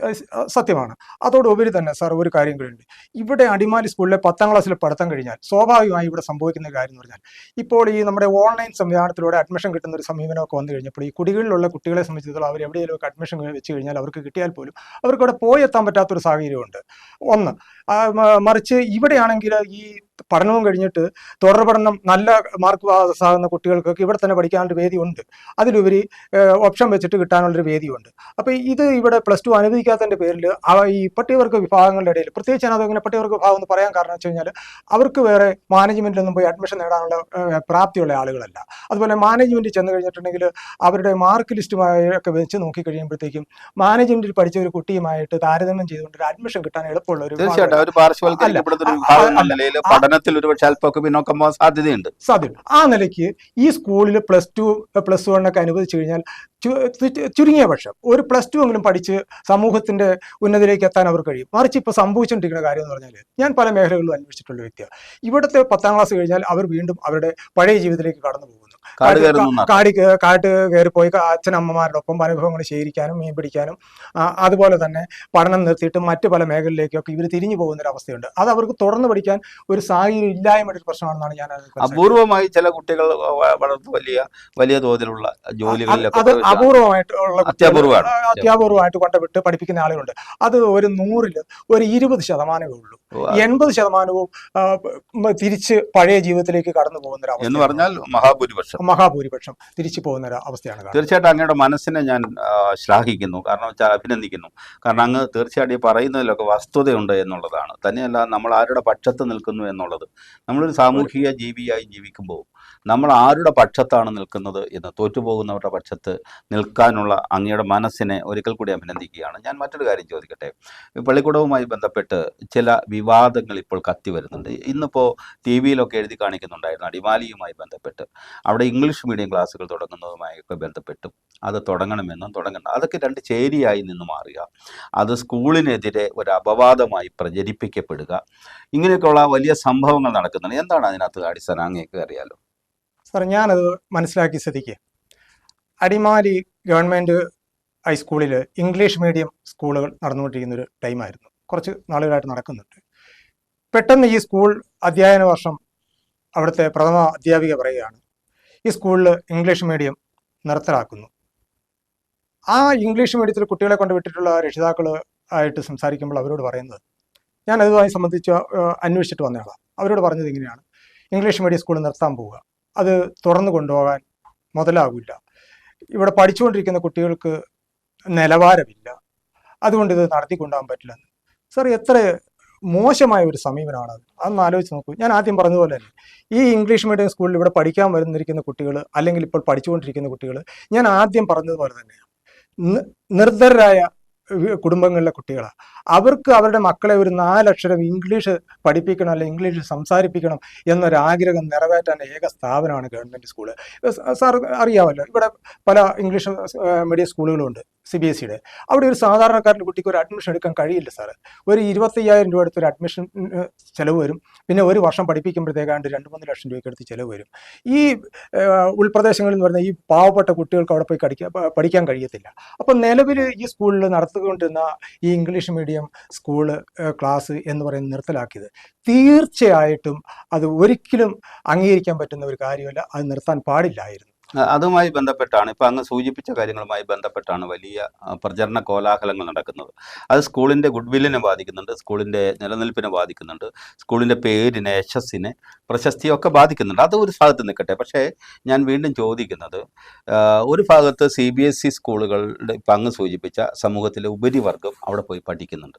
സത്യമാണ്. അതോടുപരി തന്നെ സാർ ഒരു കാര്യം കൂടിയുണ്ട്. ഇവിടെ അടിമാലി സ്കൂളിലെ 10ാം ക്ലാസ്സിൽ പഠിത്തം കഴിഞ്ഞാൽ സ്വാഭാവികമായി ഇവിടെ സംഭവിക്കുന്ന കാര്യം എന്ന് പറഞ്ഞാൽ, ഇപ്പോൾ ഈ നമ്മുടെ ഓൺലൈൻ സംവിധാനത്തിലൂടെ അഡ്മിഷൻ കിട്ടുന്ന ഒരു സമീപനമൊക്കെ വന്നു കഴിഞ്ഞപ്പോൾ ഈ കുടികളിലുള്ള കുട്ടികളെ സംബന്ധിച്ചിടത്തോളം അവർ എവിടെയെങ്കിലും അഡ്മിഷൻ വെച്ച് കഴിഞ്ഞാൽ അവർക്ക് കിട്ടിയാൽ പോലും അവർക്ക് അവിടെ പോയി എത്താൻ പറ്റാത്തൊരു സാഹചര്യമുണ്ട്. ഒന്ന്, മറിച്ച് ഇവിടെയാണെങ്കിൽ ഈ പഠനവും കഴിഞ്ഞിട്ട് തുടർ പഠനം നല്ല മാർക്ക് പാസ്സാകുന്ന കുട്ടികൾക്കൊക്കെ ഇവിടെ തന്നെ പഠിക്കാനൊരു വേദിയുണ്ട്. അതിലുപരി ഓപ്ഷൻ വെച്ചിട്ട് കിട്ടാനുള്ളൊരു വേദിയുണ്ട്. അപ്പോൾ ഇത് ഇവിടെ +2 അനുവദിക്കാത്തതിൻ്റെ പേരിൽ ഈ പട്ടികവർഗ വിഭാഗങ്ങളുടെ ഇടയിൽ, പ്രത്യേകിച്ച് അതിങ്ങനെ പട്ടികവർഗ വിഭാഗം എന്ന് പറയാൻ കാരണം വെച്ച് കഴിഞ്ഞാൽ അവർക്ക് വേറെ മാനേജ്മെൻറ്റിലൊന്നും പോയി അഡ്മിഷൻ നേടാനുള്ള പ്രാപ്തിയുള്ള ആളുകളല്ല. അതുപോലെ മാനേജ്മെൻറ്റിൽ ചെന്ന് കഴിഞ്ഞിട്ടുണ്ടെങ്കിൽ അവരുടെ മാർക്ക് ലിസ്റ്റുമായൊക്കെ വെച്ച് നോക്കിക്കഴിയുമ്പോഴത്തേക്കും മാനേജ്മെൻറ്റിൽ പഠിച്ച ഒരു കുട്ടിയുമായിട്ട് താരതമ്യം ചെയ്തുകൊണ്ട് ഒരു അഡ്മിഷൻ കിട്ടാൻ എളുപ്പമുള്ള ഒരു പഠനത്തിൽ ഒരുപക്ഷെ അല്പമൊക്കെ പിന്നോക്കം പോകാൻ സാധ്യതയുണ്ട്. ആ നിലയ്ക്ക് ഈ സ്കൂളിൽ +2 +1 ഒക്കെ അനുവദിച്ചു കഴിഞ്ഞാൽ ചുരുങ്ങിയ പക്ഷം ഒരു +2 എങ്കിലും പഠിച്ച് സമൂഹത്തിന്റെ ഉന്നതിയിലേക്ക് എത്താൻ അവർ കഴിയും. മറിച്ച് ഇപ്പോൾ സംഭവിച്ചുകൊണ്ടിരിക്കുന്ന കാര്യം എന്ന് പറഞ്ഞാൽ, ഞാൻ പല മേഖലകളിലും അന്വേഷിച്ചിട്ടുള്ള വ്യക്തിയാണ്. ഇവിടുത്തെ 10ാം ക്ലാസ് കഴിഞ്ഞാൽ അവർ വീണ്ടും അവരുടെ പഴയ ജീവിതത്തിലേക്ക് കടന്നു പോകുന്നു. കാട്ട് കയറിപ്പോയി അച്ഛനമ്മമാരുടെ ഒപ്പം അനുഭവങ്ങൾ ശേഖരിക്കാനും മീൻ പിടിക്കാനും അതുപോലെ തന്നെ പഠനം നിർത്തിയിട്ട് മറ്റു പല മേഖലയിലേക്കൊക്കെ ഇവർ തിരിഞ്ഞു പോകുന്ന ഒരു അവസ്ഥയുണ്ട്. അത് അവർക്ക് തുടർന്ന് പഠിക്കാൻ ഒരു സാഹചര്യം ഇല്ലായ്മ ഒരു പ്രശ്നമാണെന്നാണ് ഞാൻ അപൂർവമായി ചില കുട്ടികൾ വളർന്ന് വലിയ തോതിലുള്ള ജോലികളിലൊക്കെ അത് അപൂർവമായിട്ടുള്ള അത്യാപൂർവമായിട്ട് കൊണ്ടുവിട്ട് പഠിപ്പിക്കുന്ന ആളുകളുണ്ട്. അത് ഒരു 100ൽ ഒരു 20% ഉള്ളൂ. 80% തിരിച്ച് പഴയ ജീവിതത്തിലേക്ക് കടന്നു പോകുന്ന ഒരു അവസ്ഥ എന്ന് പറഞ്ഞാൽ മഹാഭൂരിപക്ഷം തിരിച്ചു പോകുന്ന ഒരു അവസ്ഥയാണ്. തീർച്ചയായിട്ടും അങ്ങയുടെ മനസ്സിനെ ഞാൻ ശ്ലാഘിക്കുന്നു, കാരണം വെച്ചാൽ അഭിനന്ദിക്കുന്നു. കാരണം അങ്ങ് തീർച്ചയായിട്ടും പറയുന്നതിലൊക്കെ വസ്തുതയുണ്ട് എന്നുള്ളതാണ്. തന്നെയല്ല, നമ്മൾ ആരുടെ പക്ഷത്ത് നിൽക്കുന്നു എന്നുള്ളത്. നമ്മളൊരു സാമൂഹിക ജീവിയായി ജീവിക്കുമ്പോൾ നമ്മൾ ആരുടെ പക്ഷത്താണ് നിൽക്കുന്നത് എന്ന് തോറ്റുപോകുന്നവരുടെ പക്ഷത്ത് നിൽക്കാനുള്ള അങ്ങയുടെ മനസ്സിനെ ഒരിക്കൽ കൂടി അഭിനന്ദിക്കുകയാണ്. ഞാൻ മറ്റൊരു കാര്യം ചോദിക്കട്ടെ. പള്ളിക്കൂടവുമായി ബന്ധപ്പെട്ട് ചില വിവാദങ്ങൾ ഇപ്പോൾ കത്തി വരുന്നുണ്ട്. ഇന്നിപ്പോൾ TV-യിലൊക്കെ എഴുതി കാണിക്കുന്നുണ്ടായിരുന്നു അടിമാലിയുമായി ബന്ധപ്പെട്ട്, അവിടെ ഇംഗ്ലീഷ് മീഡിയം ക്ലാസ്സുകൾ തുടങ്ങുന്നതുമായൊക്കെ ബന്ധപ്പെട്ടും അത് തുടങ്ങണമെന്നും തുടങ്ങണ്ട, അതൊക്കെ 2 ചേരിയായി നിന്ന് മാറുക, അത് സ്കൂളിനെതിരെ ഒരു അപവാദമായി പ്രചരിപ്പിക്കപ്പെടുക, ഇങ്ങനെയൊക്കെയുള്ള വലിയ സംഭവങ്ങൾ നടക്കുന്നുണ്ട്. എന്താണ് അതിനകത്ത് അടിസ്ഥാനം? അങ്ങേക്ക് അറിയാലോ സാർ. ഞാനത് മനസ്സിലാക്കിയ സ്ഥിതിക്ക് അടിമാലി ഗവൺമെൻറ് ഹൈസ്കൂളിൽ ഇംഗ്ലീഷ് മീഡിയം സ്കൂളുകൾ നടന്നുകൊണ്ടിരിക്കുന്നൊരു ടൈമായിരുന്നു. കുറച്ച് നാളുകളായിട്ട് നടക്കുന്നുണ്ട്. പെട്ടെന്ന് ഈ സ്കൂൾ അധ്യയന വർഷം അവിടുത്തെ പ്രഥമ അധ്യാപിക പറയുകയാണ്, ഈ സ്കൂളിൽ ഇംഗ്ലീഷ് മീഡിയം നിർത്തലാക്കുന്നു. ആ ഇംഗ്ലീഷ് മീഡിയത്തിൽ കുട്ടികളെ കൊണ്ട് വിട്ടിട്ടുള്ള രക്ഷിതാക്കൾ ആയിട്ട് സംസാരിക്കുമ്പോൾ അവരോട് പറയുന്നത്, ഞാൻ അതുമായി സംബന്ധിച്ച് അന്വേഷിച്ചിട്ട് വന്നയാളാണ്. അവരോട് പറഞ്ഞത് ഇങ്ങനെയാണ്, ഇംഗ്ലീഷ് മീഡിയം സ്കൂൾ നിർത്താൻ പോവുക, അത് തുടർന്ന് കൊണ്ടുപോകാൻ മുതലാകില്ല, ഇവിടെ പഠിച്ചുകൊണ്ടിരിക്കുന്ന കുട്ടികൾക്ക് നിലവാരമില്ല, അതുകൊണ്ട് ഇത് നടത്തിക്കൊണ്ടുപോകാൻ പറ്റില്ലെന്ന്. സാർ, എത്ര മോശമായ ഒരു സമീപനമാണ് അത്. അതൊന്ന് ആലോചിച്ച് നോക്കൂ. ഞാൻ ആദ്യം പറഞ്ഞതുപോലെ തന്നെ ഈ ഇംഗ്ലീഷ് മീഡിയം സ്കൂളിൽ ഇവിടെ പഠിക്കാൻ വരുന്നിരിക്കുന്ന കുട്ടികൾ, അല്ലെങ്കിൽ ഇപ്പോൾ പഠിച്ചുകൊണ്ടിരിക്കുന്ന കുട്ടികൾ, ഞാൻ ആദ്യം പറഞ്ഞതുപോലെ തന്നെയാണ്, നിർദ്ധരായ കുടുംബങ്ങളിലെ കുട്ടികളാണ്. അവർക്ക് അവരുടെ മക്കളെ ഒരു 4 അക്ഷരം ഇംഗ്ലീഷ് പഠിപ്പിക്കണം, അല്ലെങ്കിൽ ഇംഗ്ലീഷ് സംസാരിപ്പിക്കണം എന്നൊരാഗ്രഹം നിറവേറ്റാൻ ഏക സ്ഥാപനമാണ് ഗവൺമെൻറ് സ്കൂള്. സാർ അറിയാമല്ലോ, ഇവിടെ പല ഇംഗ്ലീഷ് മീഡിയം സ്കൂളുകളുണ്ട്, CBSEയുടെ. അവിടെ ഒരു സാധാരണക്കാരൻ്റെ കുട്ടിക്ക് ഒരു അഡ്മിഷൻ എടുക്കാൻ കഴിയില്ല സാറ്. ഒരു 25,000 രൂപ അടുത്തൊരു അഡ്മിഷൻ ചിലവ് വരും. പിന്നെ ഒരു വർഷം പഠിപ്പിക്കുമ്പോഴത്തേക്കാണ്ട് 2-3 ലക്ഷം രൂപയ്ക്ക് അടുത്ത് ചിലവ് വരും. ഈ ഉൾപ്രദേശങ്ങളിൽ നിന്ന് വരുന്ന ഈ പാവപ്പെട്ട കുട്ടികൾക്ക് അവിടെ പോയി പഠിക്കാൻ കഴിയത്തില്ല. അപ്പം നിലവിൽ ഈ സ്കൂളിൽ നടത്തിക്കൊണ്ടിരുന്ന ഈ ഇംഗ്ലീഷ് മീഡിയം സ്കൂള് ക്ലാസ് എന്ന് പറയുന്നത് നിർത്തലാക്കിയത് തീർച്ചയായിട്ടും അത് ഒരിക്കലും അംഗീകരിക്കാൻ പറ്റുന്ന ഒരു കാര്യമല്ല. അത് നിർത്താൻ പാടില്ലായിരുന്നു. അതുമായി ബന്ധപ്പെട്ടാണ്, ഇപ്പം അങ്ങ് സൂചിപ്പിച്ച കാര്യങ്ങളുമായി ബന്ധപ്പെട്ടാണ് വലിയ പ്രചരണ കോലാഹലങ്ങൾ നടക്കുന്നത്. അത് സ്കൂളിൻ്റെ ഗുഡ്വില്ലിനെ ബാധിക്കുന്നുണ്ട്, സ്കൂളിൻ്റെ നിലനിൽപ്പിനെ ബാധിക്കുന്നുണ്ട്, സ്കൂളിൻ്റെ പേരിനെ, യശസ്സിനെ, പ്രശസ്തിയൊക്കെ ബാധിക്കുന്നുണ്ട്. അത് ഒരു ഭാഗത്ത് നിൽക്കട്ടെ. പക്ഷേ ഞാൻ വീണ്ടും ചോദിക്കുന്നത്, ഒരു ഭാഗത്ത് CBSE സ്കൂളുകളുടെ ഇപ്പം അങ്ങ് സൂചിപ്പിച്ച സമൂഹത്തിലെ ഉപരിവർഗം അവിടെ പോയി പഠിക്കുന്നുണ്ട്.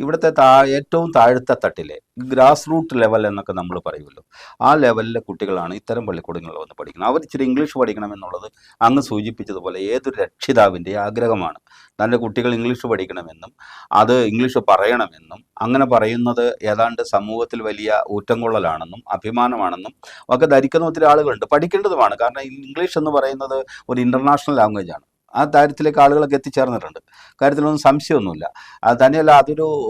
ഇവിടുത്തെ ഏറ്റവും താഴത്തെ തട്ടിലെ ഗ്രാസ് റൂട്ട് ലെവൽ എന്നൊക്കെ നമ്മൾ പറയുമല്ലോ, ആ ലെവലിലെ കുട്ടികളാണ് ഇത്തരം പള്ളിക്കൂടങ്ങളിൽ വന്ന് പഠിക്കുന്നത്. അവർ ഇച്ചിരി ഇംഗ്ലീഷ് പഠിക്കണമെന്നുള്ളത് അങ്ങ് സൂചിപ്പിച്ചതുപോലെ ഏതൊരു രക്ഷിതാവിൻ്റെ ആഗ്രഹമാണ്. തൻ്റെ കുട്ടികൾ ഇംഗ്ലീഷ് പഠിക്കണമെന്നും അത് ഇംഗ്ലീഷ് പറയണമെന്നും, അങ്ങനെ പറയുന്നത് ഏതാണ്ട് സമൂഹത്തിൽ വലിയ ഊറ്റംകൊള്ളലാണെന്നും അഭിമാനമാണെന്നും ഒക്കെ ധരിക്കുന്ന ഒത്തിരി ആളുകളുണ്ട്. പഠിക്കേണ്ടതുമാണ്. കാരണം ഇംഗ്ലീഷ് എന്ന് പറയുന്നത് ഒരു ഇൻ്റർനാഷണൽ ലാംഗ്വേജാണ്. ആ കാര്യത്തിലേക്ക് ആളുകളൊക്കെ എത്തിച്ചേർന്നിട്ടുണ്ട്. കാര്യത്തിലൊന്നും സംശയമൊന്നുമില്ല. അത് തന്നെയല്ല,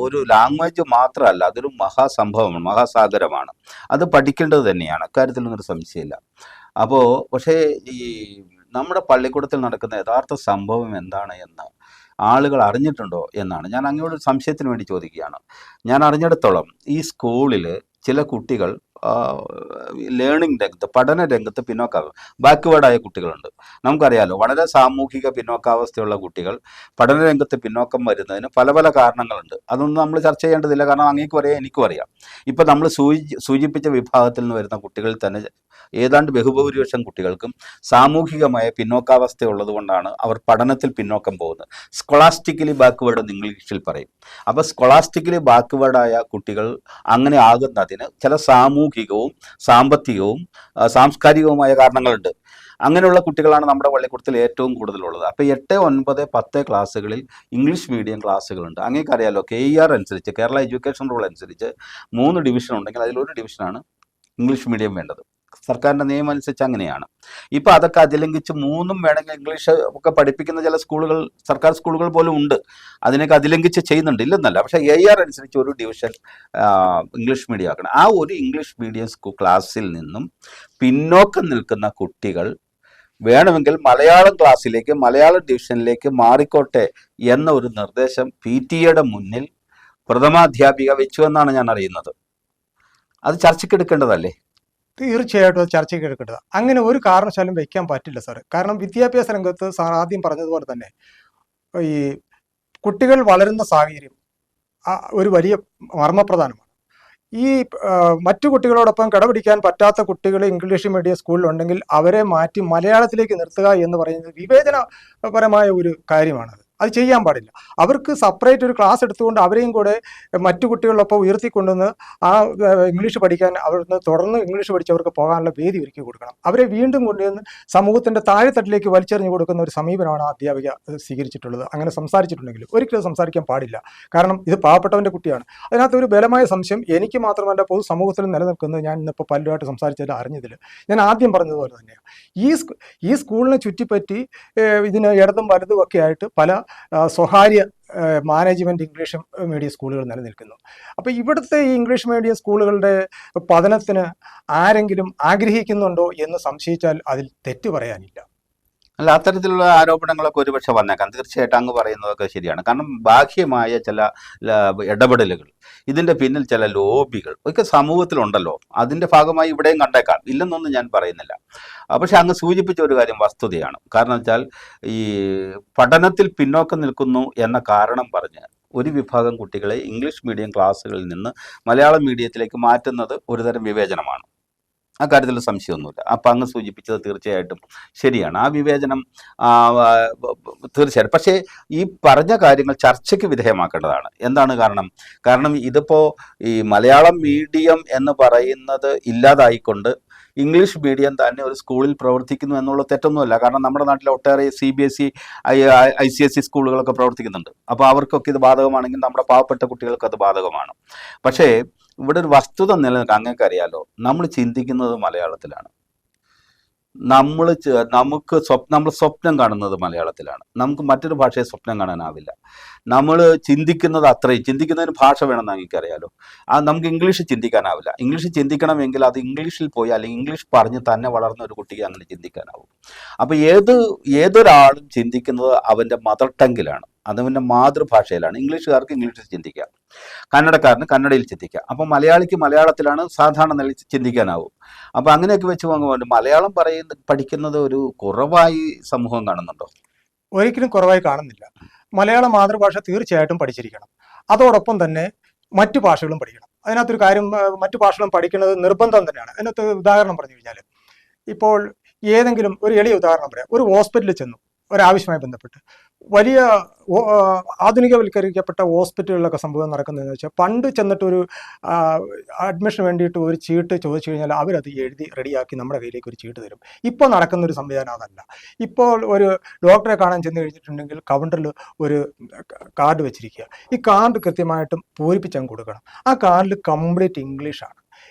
ഒരു ലാംഗ്വേജ് മാത്രമല്ല, അതൊരു മഹാസംഭവമാണ്, മഹാസാഗരമാണ്. അത് പഠിക്കേണ്ടത് തന്നെയാണ്. അക്കാര്യത്തിലൊന്നും ഒരു സംശയമില്ല. അപ്പോൾ പക്ഷേ ഈ നമ്മുടെ പള്ളിക്കൂടത്തിൽ നടക്കുന്ന യഥാർത്ഥ സംഭവം എന്താണ് എന്ന് ആളുകൾ അറിഞ്ഞിട്ടുണ്ടോ എന്നാണ് ഞാൻ അങ്ങോട്ട് സംശയത്തിന് വേണ്ടി ചോദിക്കുകയാണ്. ഞാൻ അറിഞ്ഞിടത്തോളം ഈ സ്കൂളിൽ ചില കുട്ടികൾ ലേണിംഗ് രംഗത്ത്, പഠന രംഗത്ത് ബാക്ക്വേർഡായ കുട്ടികളുണ്ട്. നമുക്കറിയാലോ, വളരെ സാമൂഹിക പിന്നോക്കാവസ്ഥയുള്ള കുട്ടികൾ പഠന രംഗത്ത് പിന്നോക്കം വരുന്നതിന് പല പല കാരണങ്ങളുണ്ട്. അതൊന്നും നമ്മൾ ചർച്ച ചെയ്യേണ്ടതില്ല, കാരണം അങ്ങേക്കും അറിയാം, എനിക്കും അറിയാം. ഇപ്പം നമ്മൾ സൂചിപ്പിച്ച വിഭാഗത്തിൽ നിന്ന് വരുന്ന കുട്ടികളിൽ തന്നെ ഏതാണ്ട് ബഹുഭൂരിപക്ഷം കുട്ടികൾക്കും സാമൂഹികമായ പിന്നോക്കാവസ്ഥ ഉള്ളതുകൊണ്ടാണ് അവർ പഠനത്തിൽ പിന്നോക്കം പോകുന്നത്. സ്കൊളാസ്റ്റിക്കലി ബാക്ക്വേർഡ് എന്ന് ഇംഗ്ലീഷിൽ പറയും. അപ്പോൾ സ്കൊളാസ്റ്റിക്കലി ബാക്ക്വേർഡായ കുട്ടികൾ അങ്ങനെ ആകുന്നതിന് ചില സാമൂഹികവും സാമ്പത്തികവും സാംസ്കാരികവുമായ കാരണങ്ങളുണ്ട്. അങ്ങനെയുള്ള കുട്ടികളാണ് നമ്മുടെ പള്ളിക്കൂടത്തിൽ ഏറ്റവും കൂടുതലുള്ളത്. അപ്പോൾ 8, 9, 10 ക്ലാസ്സുകളിൽ ഇംഗ്ലീഷ് മീഡിയം ക്ലാസ്സുകളുണ്ട്. അങ്ങേക്കറിയാലോ, KER അനുസരിച്ച്, കേരള എഡ്യൂക്കേഷൻ റൂൾ അനുസരിച്ച് 3 ഡിവിഷൻ ഉണ്ടെങ്കിൽ അതിലൊരു ഡിവിഷനാണ് ഇംഗ്ലീഷ് മീഡിയം വേണ്ടത്. സർക്കാരിൻ്റെ നിയമം അനുസരിച്ച് അങ്ങനെയാണ്. ഇപ്പോൾ അതൊക്കെ അതിലംഘിച്ച് 3ഉം വേണമെങ്കിൽ ഇംഗ്ലീഷ് ഒക്കെ പഠിപ്പിക്കുന്ന ചില സ്കൂളുകൾ, സർക്കാർ സ്കൂളുകൾ പോലും ഉണ്ട്, അതിനൊക്കെ അതിലംഘിച്ച് ചെയ്യുന്നുണ്ട്, ഇല്ലെന്നല്ല. പക്ഷേ KER അനുസരിച്ച് ഒരു ഡിവിഷൻ ഇംഗ്ലീഷ് മീഡിയം ആക്കണം. ആ ഒരു ഇംഗ്ലീഷ് മീഡിയം ക്ലാസ്സിൽ നിന്നും പിന്നോക്കം നിൽക്കുന്ന കുട്ടികൾ വേണമെങ്കിൽ മലയാളം ക്ലാസ്സിലേക്ക്, മലയാളം ഡിവിഷനിലേക്ക് മാറിക്കോട്ടെ എന്ന ഒരു നിർദ്ദേശം PTA മുന്നിൽ പ്രഥമാധ്യാപിക വെച്ചു എന്നാണ് ഞാൻ അറിയുന്നത്. അത് ചർച്ചയ്ക്കെടുക്കേണ്ടതല്ലേ? തീർച്ചയായിട്ടും അത് ചർച്ചയ്ക്ക് എടുക്കേണ്ടത്. അങ്ങനെ ഒരു കാരണവശാലും വയ്ക്കാൻ പറ്റില്ല സാർ. കാരണം വിദ്യാഭ്യാസ രംഗത്ത് സാർ ആദ്യം പറഞ്ഞതുപോലെ തന്നെ ഈ കുട്ടികൾ വളരുന്ന സാഹചര്യം ഒരു വലിയ മർമ്മപ്രധാനമാണ്. ഈ മറ്റു കുട്ടികളോടൊപ്പം കിടപിടിക്കാൻ പറ്റാത്ത കുട്ടികൾ ഇംഗ്ലീഷ് മീഡിയം സ്കൂളിലുണ്ടെങ്കിൽ അവരെ മാറ്റി മലയാളത്തിലേക്ക് നിർത്തുക എന്ന് പറയുന്നത് വിവേചനപരമായ ഒരു കാര്യമാണത്. അത് ചെയ്യാൻ പാടില്ല. അവർക്ക് സെപ്പറേറ്റ് ഒരു ക്ലാസ് എടുത്തുകൊണ്ട് അവരെയും കൂടെ മറ്റു കുട്ടികളൊപ്പം ഉയർത്തിക്കൊണ്ടുവന്ന് ആ ഇംഗ്ലീഷ് പഠിക്കാൻ, അവിടുന്ന് തുടർന്ന് ഇംഗ്ലീഷ് പഠിച്ചവർക്ക് പോകാനുള്ള വേദി ഒരുക്കി കൊടുക്കണം. അവരെ വീണ്ടും കൊണ്ടുവന്ന് സമൂഹത്തിൻ്റെ താഴെത്തട്ടിലേക്ക് വലിച്ചെറിഞ്ഞു കൊടുക്കുന്ന ഒരു സമീപനമാണ് അധ്യാപിക സ്വീകരിച്ചിട്ടുള്ളത്. അങ്ങനെ സംസാരിച്ചിട്ടുണ്ടെങ്കിൽ ഒരിക്കലും സംസാരിക്കാൻ പാടില്ല. കാരണം ഇത് പാവപ്പെട്ടവൻ്റെ കുട്ടിയാണ്. അതിനകത്ത് ഒരു ബലമായ സംശയം എനിക്ക് മാത്രമല്ല പൊതുസമൂഹത്തിൽ നിലനിൽക്കുന്നത്. ഞാൻ ഇന്നിപ്പോൾ പലരുമായിട്ട് സംസാരിച്ചതിൽ അറിഞ്ഞതിൽ ഞാൻ ആദ്യം പറഞ്ഞതുപോലെ തന്നെയാണ്, ഈ സ്കൂളിനെ ചുറ്റിപ്പറ്റി ഇതിന് ഇടതും വലതും ഒക്കെ ആയിട്ട് പല സ്വകാര്യ മാനേജ്മെൻറ്റ് ഇംഗ്ലീഷ് മീഡിയം സ്കൂളുകൾ നിലനിൽക്കുന്നു. അപ്പോൾ ഇവിടുത്തെ ഈ ഇംഗ്ലീഷ് മീഡിയം സ്കൂളുകളുടെ പഠനത്തിന് ആരെങ്കിലും ആഗ്രഹിക്കുന്നുണ്ടോ എന്ന് സംശയിച്ചാൽ അതിൽ തെറ്റു പറയാനില്ല. അല്ല, അത്തരത്തിലുള്ള ആരോപണങ്ങളൊക്കെ ഒരുപക്ഷെ വന്നേക്കാം. തീർച്ചയായിട്ടും അങ്ങ് പറയുന്നതൊക്കെ ശരിയാണ്. കാരണം ബാഹ്യമായ ചില ഇടപെടലുകൾ, ഇതിൻ്റെ പിന്നിൽ ചില ലോബികൾ ഒക്കെ സമൂഹത്തിലുണ്ടല്ലോ. അതിൻ്റെ ഭാഗമായി ഇവിടെയും കണ്ടേക്കാം, ഇല്ലെന്നൊന്നും ഞാൻ പറയുന്നില്ല. പക്ഷെ അങ്ങ് സൂചിപ്പിച്ച ഒരു കാര്യം വസ്തുതയാണ്. കാരണം വെച്ചാൽ ഈ പഠനത്തിൽ പിന്നോക്കം നിൽക്കുന്നു എന്ന കാരണം പറഞ്ഞ് ഒരു വിഭാഗം കുട്ടികളെ ഇംഗ്ലീഷ് മീഡിയം ക്ലാസ്സുകളിൽ നിന്ന് മലയാളം മീഡിയത്തിലേക്ക് മാറ്റുന്നത് ഒരുതരം വിവേചനമാണ്. അക്കാര്യത്തിൽ സംശയമൊന്നുമില്ല. അപ്പം അങ്ങ് സൂചിപ്പിച്ചത് തീർച്ചയായിട്ടും ശരിയാണ്. ആ വിവേചനം തീർച്ചയായിട്ടും. പക്ഷേ ഈ പറഞ്ഞ കാര്യങ്ങൾ ചർച്ചയ്ക്ക് വിധേയമാക്കേണ്ടതാണ്. എന്താണ് കാരണം? കാരണം ഇതിപ്പോൾ ഈ മലയാളം മീഡിയം എന്ന് പറയുന്നത് ഇല്ലാതായിക്കൊണ്ട് ഇംഗ്ലീഷ് മീഡിയം തന്നെ ഒരു സ്കൂളിൽ പ്രവർത്തിക്കുന്നു എന്നുള്ള തെറ്റൊന്നുമല്ല. കാരണം നമ്മുടെ നാട്ടിലെ ഒട്ടേറെ CBSE, ICSE സ്കൂളുകളൊക്കെ പ്രവർത്തിക്കുന്നുണ്ട്. അപ്പോൾ അവർക്കൊക്കെ ഇത് ബാധകമാണെങ്കിൽ നമ്മുടെ പാവപ്പെട്ട കുട്ടികൾക്ക് അത് ബാധകമാണ്. പക്ഷേ ഇവിടെ ഒരു വസ്തുത നിലനിൽക്കുക, അങ്ങേക്ക് അറിയാലോ, നമ്മൾ ചിന്തിക്കുന്നത് മലയാളത്തിലാണ്. നമ്മൾ സ്വപ്നം കാണുന്നത് മലയാളത്തിലാണ്. നമുക്ക് മറ്റൊരു ഭാഷയെ സ്വപ്നം കാണാനാവില്ല. നമ്മൾ ചിന്തിക്കുന്നതിന് ഭാഷ വേണമെന്ന് എനിക്കറിയാലോ. നമുക്ക് ഇംഗ്ലീഷ് ചിന്തിക്കാനാവില്ല. ഇംഗ്ലീഷ് ചിന്തിക്കണമെങ്കിൽ അത് ഇംഗ്ലീഷിൽ പോയി അല്ലെങ്കിൽ ഇംഗ്ലീഷ് പറഞ്ഞ് തന്നെ വളർന്ന ഒരു കുട്ടിക്ക് അങ്ങനെ ചിന്തിക്കാനാവും. അപ്പോൾ ഏതൊരാളും ചിന്തിക്കുന്നത് അവൻ്റെ മദർ ടങ്ങിലാണ്, അതവൻ്റെ മാതൃഭാഷയിലാണ്. ഇംഗ്ലീഷുകാർക്ക് ഇംഗ്ലീഷിൽ ചിന്തിക്കാം, കന്നഡക്കാരന് കന്നഡയിൽ ചിന്തിക്കാം. അപ്പോൾ മലയാളിക്ക് മലയാളത്തിലാണ് സാധാരണ നിലയിൽ ചിന്തിക്കാനാവും. അപ്പോൾ അങ്ങനെയൊക്കെ വെച്ച് നോക്കുമ്പോൾ മലയാളം പഠിക്കുന്നത് ഒരു കുറവായി സമൂഹം കാണുന്നുണ്ടോ? ഒരിക്കലും കുറവായി കാണുന്നില്ല. മലയാള മാതൃഭാഷ തീർച്ചയായിട്ടും പഠിച്ചിരിക്കണം. അതോടൊപ്പം തന്നെ മറ്റു ഭാഷകളും പഠിക്കണം. അതിനകത്തൊരു കാര്യം, മറ്റു ഭാഷകളും പഠിക്കുന്നത് നിർബന്ധം തന്നെയാണ്. അതിനകത്ത് ഉദാഹരണം പറഞ്ഞു കഴിഞ്ഞാൽ, ഇപ്പോൾ ഏതെങ്കിലും ഒരു എളിയ ഉദാഹരണം പറയാം. ഒരു ഹോസ്പിറ്റലിൽ ചെന്നു ഒരാവശ്യമായി ബന്ധപ്പെട്ട്, വലിയ ആധുനികവൽക്കരിക്കപ്പെട്ട ഹോസ്പിറ്റലുകളിലൊക്കെ സംഭവം നടക്കുന്നതെന്ന് വെച്ചാൽ, പണ്ട് ചെന്നിട്ടൊരു അഡ്മിഷന് വേണ്ടിയിട്ട് ഒരു ചീട്ട് ചോദിച്ചു കഴിഞ്ഞാൽ അവരത് എഴുതി റെഡിയാക്കി നമ്മുടെ കയ്യിലേക്ക് ഒരു ചീട്ട് തരും. ഇപ്പോൾ നടക്കുന്ന ഒരു സംവിധാനം അതല്ല. ഇപ്പോൾ ഒരു ഡോക്ടറെ കാണാൻ ചെന്ന് കഴിഞ്ഞിട്ടുണ്ടെങ്കിൽ കൗണ്ടറിൽ ഒരു കാർഡ് വെച്ചിരിക്കുക. ഈ കാർഡ് കൃത്യമായിട്ടും പൂരിപ്പിച്ചങ്ങ് കൊടുക്കണം. ആ കാർഡിൽ കംപ്ലീറ്റ് ഇംഗ്ലീഷാണ്,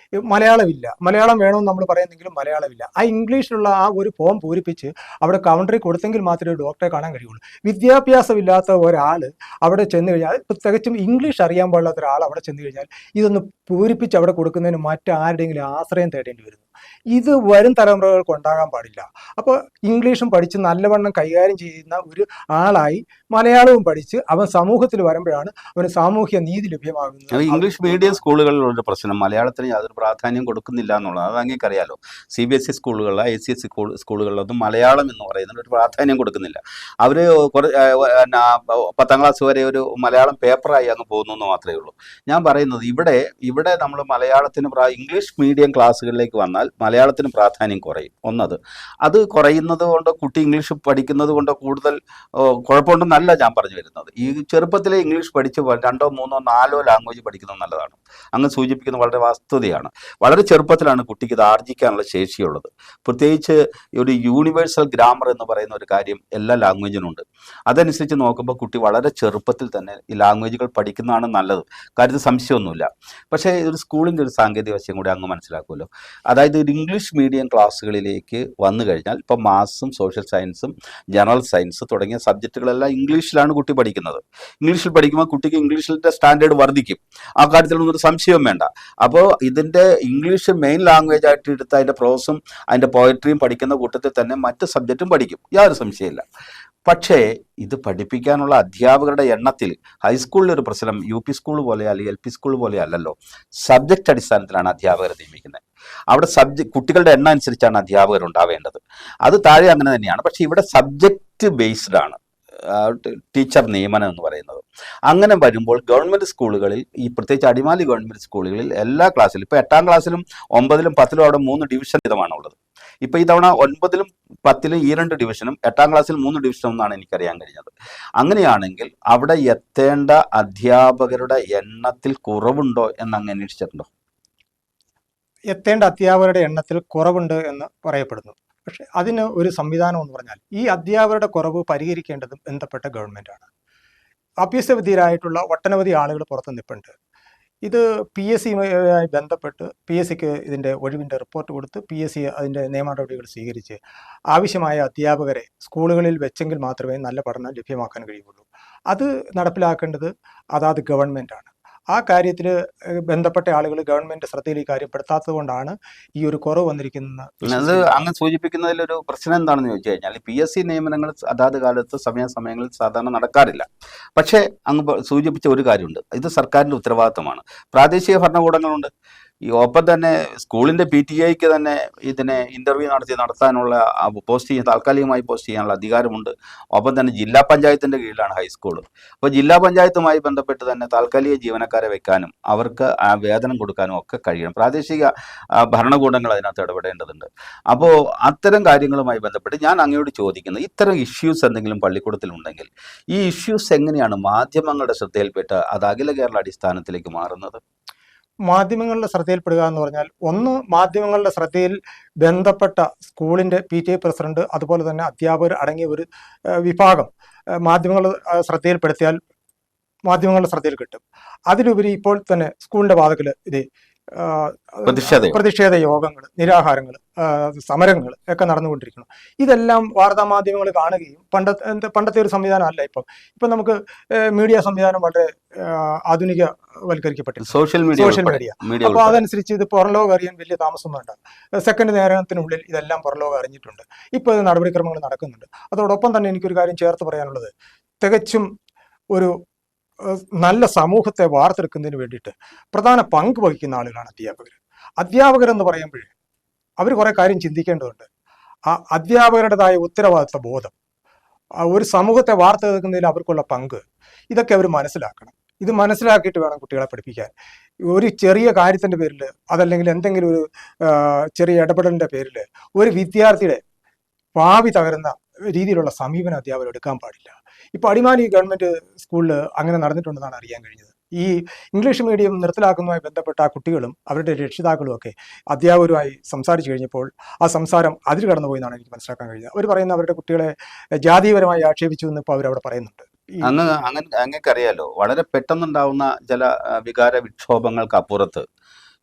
മലയാളമില്ല. മലയാളം വേണമെന്ന് നമ്മൾ പറയുന്നെങ്കിലും മലയാളമില്ല. ആ ഇംഗ്ലീഷിലുള്ള ആ ഒരു ഫോം പൂരിപ്പിച്ച് അവിടെ കൗണ്ടറിൽ കൊടുത്തെങ്കിൽ മാത്രമേ ഡോക്ടറെ കാണാൻ കഴിയുള്ളൂ. വിദ്യാഭ്യാസമില്ലാത്ത ഒരാൾ അവിടെ ചെന്ന് കഴിഞ്ഞാൽ, തികച്ചും ഇംഗ്ലീഷ് അറിയാൻ പാടില്ലാത്ത ഒരാൾ അവിടെ ചെന്ന് കഴിഞ്ഞാൽ ഇതൊന്ന് പൂരിപ്പിച്ച് അവിടെ കൊടുക്കുന്നതിന് മറ്റാരുടെയെങ്കിലും ആശ്രയം തേടേണ്ടി വരുന്നു. ഇത് വരും തലമുറകൾക്ക് ഉണ്ടാകാൻ പാടില്ല. അപ്പോൾ ഇംഗ്ലീഷും പഠിച്ച് നല്ലവണ്ണം കൈകാര്യം ചെയ്യുന്ന ഒരു ആളായി മലയാളവും പഠിച്ച് അവൻ സമൂഹത്തിൽ വരുമ്പോഴാണ് അവന് സാമൂഹ്യ നീതി ലഭ്യമാകുന്നത്. ഇംഗ്ലീഷ് മീഡിയം സ്കൂളുകളിലുള്ള പ്രശ്നം മലയാളത്തിന് യാതൊരു പ്രാധാന്യം കൊടുക്കുന്നില്ല എന്നുള്ളത് അത് അങ്ങേക്കറിയാലോ. CBSE സ്കൂളുകളിൽ, ICSE സ്കൂളുകളിലൊന്നും മലയാളം എന്ന് പറയുന്നതിന് ഒരു പ്രാധാന്യം കൊടുക്കുന്നില്ല. അവർ 10ാം ക്ലാസ് വരെ ഒരു മലയാളം പേപ്പറായി അങ്ങ് പോകുന്നു എന്ന് മാത്രമേ ഉള്ളൂ. ഞാൻ പറയുന്നത് ഇവിടെ നമ്മൾ മലയാളത്തിന് ഇംഗ്ലീഷ് മീഡിയം ക്ലാസ്സുകളിലേക്ക് വന്നാൽ മലയാളത്തിന് പ്രാധാന്യം കുറയും. അത് കുറയുന്നത് കൊണ്ട് കുട്ടി ഇംഗ്ലീഷ് പഠിക്കുന്നത് കൊണ്ട് കൂടുതൽ കുഴപ്പമുണ്ടെന്നല്ല ഞാൻ പറഞ്ഞു വരുന്നത്. ഈ ചെറുപ്പത്തിലെ ഇംഗ്ലീഷ് പഠിച്ച് 2, 3, 4 ലാംഗ്വേജ് പഠിക്കുന്നത് നല്ലതാണ്. അങ്ങ് സൂചിപ്പിക്കുന്നത് വളരെ വസ്തുതയാണ്. വളരെ ചെറുപ്പത്തിലാണ് കുട്ടിക്ക് ഇത് ആർജിക്കാനുള്ള ശേഷിയുള്ളത്. പ്രത്യേകിച്ച് ഒരു യൂണിവേഴ്സൽ ഗ്രാമർ എന്ന് പറയുന്ന ഒരു കാര്യം എല്ലാ ലാംഗ്വേജിനും ഉണ്ട്. അതനുസരിച്ച് നോക്കുമ്പോൾ കുട്ടി വളരെ ചെറുപ്പത്തിൽ തന്നെ ഈ ലാംഗ്വേജുകൾ പഠിക്കുന്നതാണ് നല്ലത്. കാര്യത്തിൽ സംശയമൊന്നുമില്ല. പക്ഷേ ഒരു സ്കൂളിൻ്റെ ഒരു സാങ്കേതിക വശം കൂടി അങ്ങ് മനസ്സിലാക്കുമല്ലോ. അതായത് ഒരു ഇംഗ്ലീഷ് മീഡിയം ക്ലാസ്സുകളിലേക്ക് വന്നു കഴിഞ്ഞാൽ ഇപ്പോൾ മാത്സും സോഷ്യൽ സയൻസും ജനറൽ സയൻസ് തുടങ്ങിയ സബ്ജക്റ്റുകളെല്ലാം ഇംഗ്ലീഷിലാണ് കുട്ടി പഠിക്കുന്നത്. ഇംഗ്ലീഷിൽ പഠിക്കുമ്പോൾ കുട്ടിക്ക് ഇംഗ്ലീഷിൻ്റെ സ്റ്റാൻഡേർഡ് വർദ്ധിക്കും. ആ കാര്യത്തിലൊന്നും ഒരു സംശയവും വേണ്ട. അപ്പോൾ ഇതിൻ്റെ ഇംഗ്ലീഷ് മെയിൻ ലാംഗ്വേജ് ആയിട്ട് എടുത്ത് അതിൻ്റെ പ്രോസും അതിൻ്റെ പോയട്രിയും പഠിക്കുന്ന കൂട്ടത്തിൽ തന്നെ മറ്റ് സബ്ജക്റ്റും പഠിക്കും, യാതൊരു സംശയമില്ല. പക്ഷേ ഇത് പഠിപ്പിക്കാനുള്ള അധ്യാപകരുടെ എണ്ണത്തിൽ ഹൈസ്കൂളിലൊരു പ്രശ്നം UP സ്കൂൾ പോലെ അല്ലെങ്കിൽ LP സ്കൂൾ പോലെ അല്ലല്ലോ. സബ്ജക്റ്റ് അടിസ്ഥാനത്തിലാണ് അധ്യാപകരെ നിയമിക്കുന്നത്. അവിടെ കുട്ടികളുടെ എണ്ണം അനുസരിച്ചാണ് അധ്യാപകർ ഉണ്ടാവേണ്ടത്. അത് താഴെ അങ്ങനെ തന്നെയാണ്. പക്ഷേ ഇവിടെ സബ്ജക്റ്റ് ബേസ്ഡ് ആണ് ടീച്ചർ നിയമനം എന്ന് പറയുന്നത്. അങ്ങനെ വരുമ്പോൾ ഗവൺമെൻറ് സ്കൂളുകളിൽ, ഈ പ്രത്യേകിച്ച് അടിമാലി ഗവൺമെൻറ് സ്കൂളുകളിൽ എല്ലാ ക്ലാസ്സിലും, ഇപ്പോൾ 8ാം ക്ലാസ്സിലും 9ലും 10ലും അവിടെ 3 ഡിവിഷൻ വീതമാണുള്ളത്. ഇപ്പോൾ ഇത്തവണ 9ലും 10ലും ഈ 2 ഡിവിഷനും 8ാം ക്ലാസ്സിൽ 3 ഡിവിഷനും എന്നാണ് എനിക്കറിയാൻ കഴിഞ്ഞത്. അങ്ങനെയാണെങ്കിൽ അവിടെ എത്തേണ്ട അധ്യാപകരുടെ എണ്ണത്തിൽ കുറവുണ്ടോ എന്ന് അങ്ങ് അന്വേഷിച്ചിട്ടുണ്ടോ? എത്തേണ്ട അധ്യാപകരുടെ എണ്ണത്തിൽ കുറവുണ്ട് എന്ന് പറയപ്പെടുന്നു. പക്ഷെ അതിന് ഒരു സംവിധാനം എന്ന് പറഞ്ഞാൽ, ഈ അധ്യാപകരുടെ കുറവ് പരിഹരിക്കേണ്ടതും ബന്ധപ്പെട്ട ഗവൺമെൻറ്റാണ്. അഭ്യസ്തവിദ്യരായിട്ടുള്ള ഒട്ടനവധി ആളുകൾ പുറത്ത് നിൽപ്പുണ്ട്. ഇത് PSC ബന്ധപ്പെട്ട് PSCക്ക് ഇതിൻ്റെ ഒഴിവിൻ്റെ റിപ്പോർട്ട് കൊടുത്ത് PSC അതിൻ്റെ നിയമ നടപടികൾ സ്വീകരിച്ച് ആവശ്യമായ അധ്യാപകരെ സ്കൂളുകളിൽ വെച്ചെങ്കിൽ മാത്രമേ നല്ല പഠനം ലഭ്യമാക്കാൻ കഴിയുള്ളൂ. അത് നടപ്പിലാക്കേണ്ടത് അതാത് ഗവൺമെൻറ്റാണ്. ആ കാര്യത്തിൽ ബന്ധപ്പെട്ട ആളുകൾ ഗവൺമെന്റ് ശ്രദ്ധയിൽ ഈ കാര്യം പെടുത്താത്തത് കൊണ്ടാണ് ഈ ഒരു കുറവ് വന്നിരിക്കുന്നത്. അത് അങ്ങ് സൂചിപ്പിക്കുന്നതിലൊരു പ്രശ്നം എന്താണെന്ന് ചോദിച്ചു കഴിഞ്ഞാൽ PSC നിയമനങ്ങൾ അതാത് കാലത്ത് സമയാസമയങ്ങളിൽ സാധാരണ നടക്കാറില്ല. പക്ഷേ അങ്ങ് സൂചിപ്പിച്ച ഒരു കാര്യമുണ്ട്, ഇത് സർക്കാരിൻ്റെ ഉത്തരവാദിത്തമാണ്. പ്രാദേശിക ഭരണകൂടങ്ങളുണ്ട്, ഒപ്പം തന്നെ സ്കൂളിൻ്റെ PTAക്ക് തന്നെ ഇതിനെ ഇൻ്റർവ്യൂ നടത്താനുള്ള താൽക്കാലികമായി പോസ്റ്റ് ചെയ്യാനുള്ള അധികാരമുണ്ട്. ഒപ്പം തന്നെ ജില്ലാ പഞ്ചായത്തിൻ്റെ കീഴിലാണ് ഹൈസ്കൂൾ. അപ്പോൾ ജില്ലാ പഞ്ചായത്തുമായി ബന്ധപ്പെട്ട് തന്നെ താൽക്കാലിക ജീവനക്കാരെ വെക്കാനും അവർക്ക് ആ വേതനം കൊടുക്കാനും ഒക്കെ കഴിയണം. പ്രാദേശിക ഭരണകൂടങ്ങൾ അതിനകത്ത് ഇടപെടേണ്ടതുണ്ട്. അപ്പോൾ അത്തരം കാര്യങ്ങളുമായി ബന്ധപ്പെട്ട് ഞാൻ അങ്ങയോട് ചോദിക്കുന്നത്, ഇത്തരം ഇഷ്യൂസ് എന്തെങ്കിലും പള്ളിക്കൂടത്തിലുണ്ടെങ്കിൽ ഈ ഇഷ്യൂസ് എങ്ങനെയാണ് മാധ്യമങ്ങളുടെ ശ്രദ്ധയിൽപ്പെട്ട് അത് അഖില കേരള അടിസ്ഥാനത്തിലേക്ക് മാറുന്നത്? മാധ്യമങ്ങളുടെ ശ്രദ്ധയിൽപ്പെടുക എന്ന് പറഞ്ഞാൽ, ഒന്ന്, മാധ്യമങ്ങളുടെ ശ്രദ്ധയിൽ ബന്ധപ്പെട്ട സ്കൂളിൻ്റെ PTA പ്രസിഡന്റ് അതുപോലെ തന്നെ അധ്യാപകർ അടങ്ങിയ ഒരു വിഭാഗം മാധ്യമങ്ങൾ ശ്രദ്ധയിൽപ്പെടുത്തിയാൽ മാധ്യമങ്ങളുടെ ശ്രദ്ധയിൽ കിട്ടും. അതിലുപരി ഇപ്പോൾ തന്നെ സ്കൂളിൻ്റെ വാതിക്കൽ ഇത് പ്രതിഷേധ യോഗങ്ങൾ, നിരാഹാരങ്ങൾ, സമരങ്ങൾ ഒക്കെ നടന്നുകൊണ്ടിരിക്കുന്നു. ഇതെല്ലാം വാർത്താ മാധ്യമങ്ങൾ കാണുകയും പണ്ടത്തെ ഒരു സംവിധാനം അല്ല ഇപ്പം നമുക്ക് മീഡിയ സംവിധാനം വളരെ ആധുനികവൽക്കരിക്കപ്പെട്ടു, സോഷ്യൽ മീഡിയ. അപ്പോൾ അതനുസരിച്ച് ഇത് പുറംലോകം അറിയാൻ വലിയ താമസം വേണ്ട. സെക്കൻഡ് നേരത്തിനുള്ളിൽ ഇതെല്ലാം പുറംലോകം അറിഞ്ഞിട്ടുണ്ട്. ഇപ്പോൾ ഇത് നടപടിക്രമങ്ങൾ നടക്കുന്നുണ്ട്. അതോടൊപ്പം തന്നെ എനിക്കൊരു കാര്യം ചേർത്ത് പറയാനുള്ളത്, തികച്ചും ഒരു നല്ല സമൂഹത്തെ വാർത്തെടുക്കുന്നതിന് വേണ്ടിയിട്ട് പ്രധാന പങ്ക് വഹിക്കുന്ന ആളുകളാണ് അധ്യാപകരെന്ന് പറയുമ്പോൾ അവർ കുറേ കാര്യം ചിന്തിക്കേണ്ടതുണ്ട്. ആ അധ്യാപകരുടേതായ ഉത്തരവാദിത്വ ബോധം, ഒരു സമൂഹത്തെ വാർത്തെടുക്കുന്നതിൽ അവർക്കുള്ള പങ്ക്, ഇതൊക്കെ അവർ മനസ്സിലാക്കണം. ഇത് മനസ്സിലാക്കിയിട്ട് വേണം കുട്ടികളെ പഠിപ്പിക്കാൻ. ഒരു ചെറിയ കാര്യത്തിൻ്റെ പേരിൽ, അതല്ലെങ്കിൽ എന്തെങ്കിലും ഒരു ചെറിയ ഇടപെടലിൻ്റെ പേരിൽ ഒരു വിദ്യാർത്ഥിയുടെ ഭാവി തകരുന്ന രീതിയിലുള്ള സമീപനം അധ്യാപകർ എടുക്കാൻ പാടില്ല. ഇപ്പോൾ അടിമാലി ഗവൺമെൻറ് സ്കൂളിൽ അങ്ങനെ നടന്നിട്ടുണ്ടെന്നാണ് അറിയാൻ കഴിഞ്ഞത്. ഈ ഇംഗ്ലീഷ് മീഡിയം നിർത്തലാക്കുന്നതുമായി ബന്ധപ്പെട്ട ആ കുട്ടികളും അവരുടെ രക്ഷിതാക്കളും ഒക്കെ അധ്യാപകരുമായി സംസാരിച്ചു കഴിഞ്ഞപ്പോൾ ആ സംസാരം അതിൽ കടന്നുപോയി എന്നാണ് എനിക്ക് മനസ്സിലാക്കാൻ കഴിഞ്ഞത്. അവർ പറയുന്ന അവരുടെ കുട്ടികളെ ജാതീയപരമായി ആക്ഷേപിച്ചു എന്ന് ഇപ്പോൾ അവരവിടെ പറയുന്നുണ്ട്. അങ്ങനെക്കറിയാലോ, വളരെ പെട്ടെന്നുണ്ടാവുന്ന ചില വികാര വിക്ഷോഭങ്ങൾക്ക് അപ്പുറത്ത്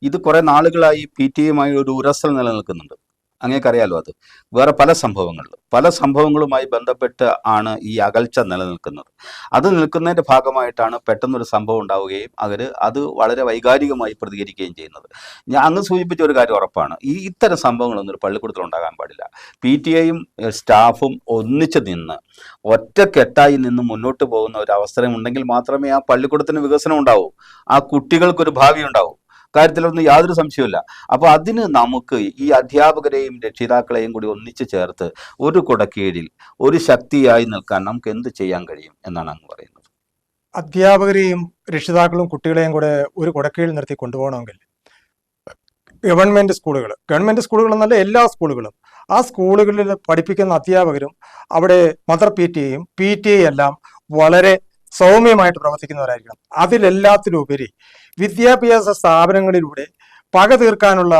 ഇത് കുറെ നാളുകളായി PTA-യുമായി ഒരു ഉരസൽ നിലനിൽക്കുന്നുണ്ട്. അങ്ങേക്കറിയാലോ, അത് വേറെ പല സംഭവങ്ങളുമായി ബന്ധപ്പെട്ട് ആണ് ഈ അകൽച്ച നിലനിൽക്കുന്നത്. അത് നിൽക്കുന്നതിൻ്റെ ഭാഗമായിട്ടാണ് പെട്ടെന്നൊരു സംഭവം ഉണ്ടാവുകയും അത് വളരെ വൈകാരികമായി പ്രതികരിക്കുകയും ചെയ്യുന്നത്. ഞാൻ അങ്ങ് സൂചിപ്പിച്ച ഒരു കാര്യം ഉറപ്പാണ്, ഇത്തരം സംഭവങ്ങളൊന്നും ഒരു പള്ളിക്കൂടത്തിൽ ഉണ്ടാകാൻ പാടില്ല. PTA-യും സ്റ്റാഫും ഒന്നിച്ച് നിന്ന് ഒറ്റക്കെട്ടായി നിന്ന് മുന്നോട്ട് പോകുന്ന ഒരു അവസരം ഉണ്ടെങ്കിൽ മാത്രമേ ആ പള്ളിക്കൂടത്തിന് വികസനം ഉണ്ടാവൂ, ആ കുട്ടികൾക്കൊരു ഭാവി ഉണ്ടാവൂ. കാര്യത്തിലൊന്നും യാതൊരു സംശയമില്ല. അപ്പോൾ അതിന് നമുക്ക് ഈ അധ്യാപകരെയും രക്ഷിതാക്കളെയും കൂടി ഒന്നിച്ചു ചേർത്ത് ഒരു കുടക്കീഴിൽ ഒരു ശക്തിയായി നിൽക്കാൻ നമുക്ക് എന്ത് ചെയ്യാൻ കഴിയും എന്നാണ് അങ്ങ് പറയുന്നത്? അധ്യാപകരെയും രക്ഷിതാക്കളും കുട്ടികളെയും കൂടെ ഒരു കുടക്കീഴിൽ നിർത്തി കൊണ്ടുപോകണമെങ്കിൽ ഗവൺമെൻറ് സ്കൂളുകൾ എന്നല്ല, എല്ലാ സ്കൂളുകളും, ആ സ്കൂളുകളിൽ പഠിപ്പിക്കുന്ന അധ്യാപകരും അവിടെ മദർ PTA-യും PTA എല്ലാം വളരെ സൗമ്യമായിട്ട് പ്രവർത്തിക്കുന്നവരായിരിക്കണം. അതിലെല്ലാത്തിലുപരി വിദ്യാഭ്യാസ സ്ഥാപനങ്ങളിലൂടെ പക തീർക്കാനുള്ള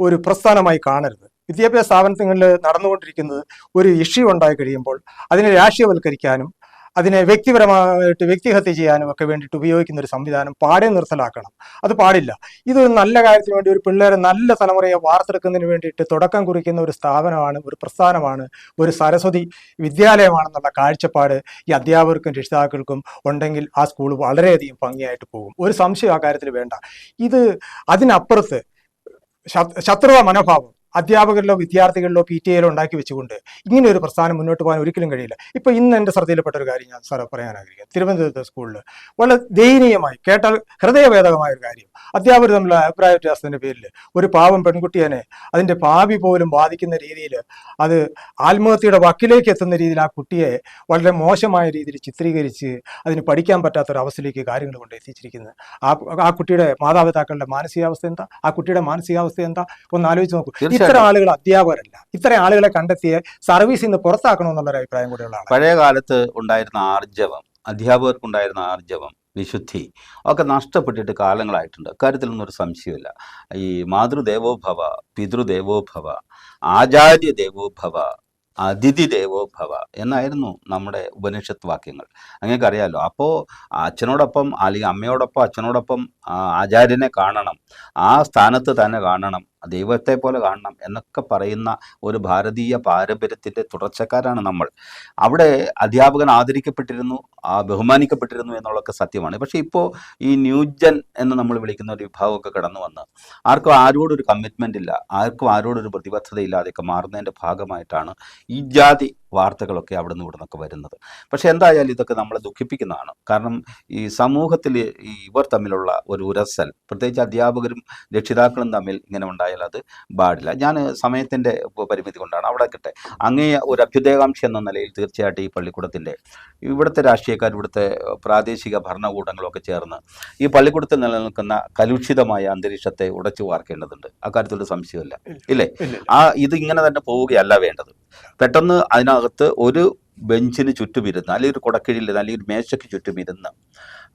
ഒരു പ്രസ്ഥാനമായി കാണരുത്. വിദ്യാഭ്യാസ സ്ഥാപനങ്ങളിൽ നടന്നുകൊണ്ടിരിക്കുന്നത് ഒരു ഇഷ്യൂ ഉണ്ടായി കഴിയുമ്പോൾ അതിനെ രാഷ്ട്രീയവൽക്കരിക്കാനും അതിനെ വ്യക്തിപരമായിട്ട് വ്യക്തിഹത്യ ചെയ്യാനും ഒക്കെ വേണ്ടിയിട്ട് ഉപയോഗിക്കുന്ന ഒരു സംവിധാനം പാടെ നിർത്തലാക്കണം. അത് പാടില്ല. ഇതൊരു നല്ല കാര്യത്തിന് വേണ്ടി, ഒരു പിള്ളേരെ നല്ല തലമുറയെ വാർത്തെടുക്കുന്നതിന് വേണ്ടിയിട്ട് തുടക്കം കുറിക്കുന്ന ഒരു സ്ഥാപനമാണ്, ഒരു പ്രസ്ഥാനമാണ്, ഒരു സരസ്വതി വിദ്യാലയമാണെന്നുള്ള കാഴ്ചപ്പാട് ഈ അധ്യാപകർക്കും രക്ഷിതാക്കൾക്കും ഉണ്ടെങ്കിൽ ആ സ്കൂൾ വളരെയധികം ഭംഗിയായിട്ട് പോകും. ഒരു സംശയം ആ കാര്യത്തിൽ വേണ്ട. അതിനപ്പുറത്ത് ശത്രുത മനോഭാവം അധ്യാപകരിലോ വിദ്യാർത്ഥികളിലോ PTA-യിലോ ഉണ്ടാക്കി വെച്ചുകൊണ്ട് ഇങ്ങനെ ഒരു പ്രസ്ഥാനം മുന്നോട്ട് പോകാൻ ഒരിക്കലും കഴിയില്ല. ഇപ്പോൾ ഇന്ന് എൻ്റെ ശ്രദ്ധയിൽപ്പെട്ട ഒരു കാര്യം ഞാൻ സാറ് പറയാൻ ആഗ്രഹിക്കാം. തിരുവനന്തപുരത്തെ സ്കൂളിൽ വളരെ ദയനീയമായി, കേട്ടാൽ ഹൃദയഭേദകമായ ഒരു കാര്യം, അധ്യാപകർ തമ്മിലുള്ള അഭിപ്രായ വ്യത്യാസത്തിൻ്റെ പേരിൽ ഒരു പാവം പെൺകുട്ടിയെ അതിൻ്റെ ഭാവി പോലും ബാധിക്കുന്ന രീതിയിൽ, അത് ആത്മഹത്യയുടെ വക്കിലേക്ക് എത്തുന്ന രീതിയിൽ ആ കുട്ടിയെ വളരെ മോശമായ രീതിയിൽ ചിത്രീകരിച്ച് അതിന് പഠിക്കാൻ പറ്റാത്തൊരവസ്ഥയിലേക്ക് കാര്യങ്ങൾ കൊണ്ട് എത്തിച്ചിരിക്കുന്നത്. ആ കുട്ടിയുടെ മാതാപിതാക്കളുടെ മാനസികാവസ്ഥ എന്താ, ആ കുട്ടിയുടെ മാനസികാവസ്ഥ എന്താ, ഒന്ന് ആലോചിച്ച് നോക്കൂ. ഇത്തരം ആളുകൾ അധ്യാപകരല്ല. ഇത്തരം ആളുകളെ കണ്ടെത്തിയ സർവീസിൽ നിന്ന് പുറത്താക്കണമെന്നുള്ളൊരു അഭിപ്രായം കൂടെയുള്ള ആളാണ്. പഴയ കാലത്ത് ഉണ്ടായിരുന്ന ആർജവം, അധ്യാപകർക്കുണ്ടായിരുന്ന ആർജവം, വിശുദ്ധി ഒക്കെ നഷ്ടപ്പെട്ടിട്ട് കാലങ്ങളായിട്ടുണ്ട്. അക്കാര്യത്തിലൊന്നും ഒരു സംശയമില്ല. ഈ മാതൃദേവോഭവ, പിതൃദേവോഭവ, ആചാര്യ ദേവോഭവ, അതിഥി ദേവോഭവ എന്നായിരുന്നു നമ്മുടെ ഉപനിഷത്ത് വാക്യങ്ങൾ. അങ്ങനെയൊക്കെ അറിയാമല്ലോ. അപ്പോൾ അച്ഛനോടൊപ്പം അല്ലെങ്കിൽ അമ്മയോടൊപ്പം അച്ഛനോടൊപ്പം ആചാര്യനെ കാണണം, ആ സ്ഥാനത്ത് തന്നെ കാണണം, ദൈവത്തെ പോലെ കാണണം എന്നൊക്കെ പറയുന്ന ഒരു ഭാരതീയ പാരമ്പര്യത്തിൻ്റെ തുടർച്ചക്കാരാണ് നമ്മൾ. അവിടെ അധ്യാപകൻ ആദരിക്കപ്പെട്ടിരുന്നു, ബഹുമാനിക്കപ്പെട്ടിരുന്നു എന്നുള്ളതൊക്കെ സത്യമാണ്. പക്ഷേ ഇപ്പോൾ ഈ ന്യൂജൻ എന്ന് നമ്മൾ വിളിക്കുന്ന ഒരു വിഭാഗമൊക്കെ കടന്നു വന്ന് ആർക്കും ആരോടൊരു കമ്മിറ്റ്മെൻ്റ് ഇല്ല, ആർക്കും ആരോടൊരു പ്രതിബദ്ധത ഇല്ലാതെയൊക്കെ മാറുന്നതിൻ്റെ ഭാഗമായിട്ടാണ് ഈ ജാതി വാർത്തകളൊക്കെ അവിടെ നിന്ന് ഇവിടെ നിന്നൊക്കെ വരുന്നത്. പക്ഷേ എന്തായാലും ഇതൊക്കെ നമ്മളെ ദുഃഖിപ്പിക്കുന്നതാണ്. കാരണം ഈ സമൂഹത്തിൽ ഈ ഇവർ തമ്മിലുള്ള ഒരു ഉരസൽ, പ്രത്യേകിച്ച് അധ്യാപകരും രക്ഷിതാക്കളും തമ്മിൽ ഇങ്ങനെ ഉണ്ടായാൽ അത് പാടില്ല. ഞാൻ സമയത്തിൻ്റെ പരിമിതി കൊണ്ടാണ് അവിടെ കിട്ടെ അങ്ങേ ഒരു അഭ്യുദയകാംക്ഷി എന്ന നിലയിൽ തീർച്ചയായിട്ടും ഈ പള്ളിക്കൂടത്തിൻ്റെ ഇവിടുത്തെ രാഷ്ട്രീയക്കാർ, ഇവിടുത്തെ പ്രാദേശിക ഭരണകൂടങ്ങളൊക്കെ ചേർന്ന് ഈ പള്ളിക്കൂടത്തിൽ നിലനിൽക്കുന്ന കലുഷിതമായ അന്തരീക്ഷത്തെ ഉടച്ചു വാർക്കേണ്ടതുണ്ട്. അക്കാര്യത്തിലൊരു സംശയമില്ല, ഇല്ലേ? ഇത് ഇങ്ങനെ തന്നെ പോവുകയല്ല വേണ്ടത്. പെട്ടെന്ന് അതിനകത്ത് ഒരു ബെഞ്ചിന് ചുറ്റുമിരുന്ന്, അല്ലെങ്കിൽ ഒരു കുടക്കീഴിൽ, അല്ലെങ്കിൽ ഒരു മേശയ്ക്ക് ചുറ്റുമിരുന്ന്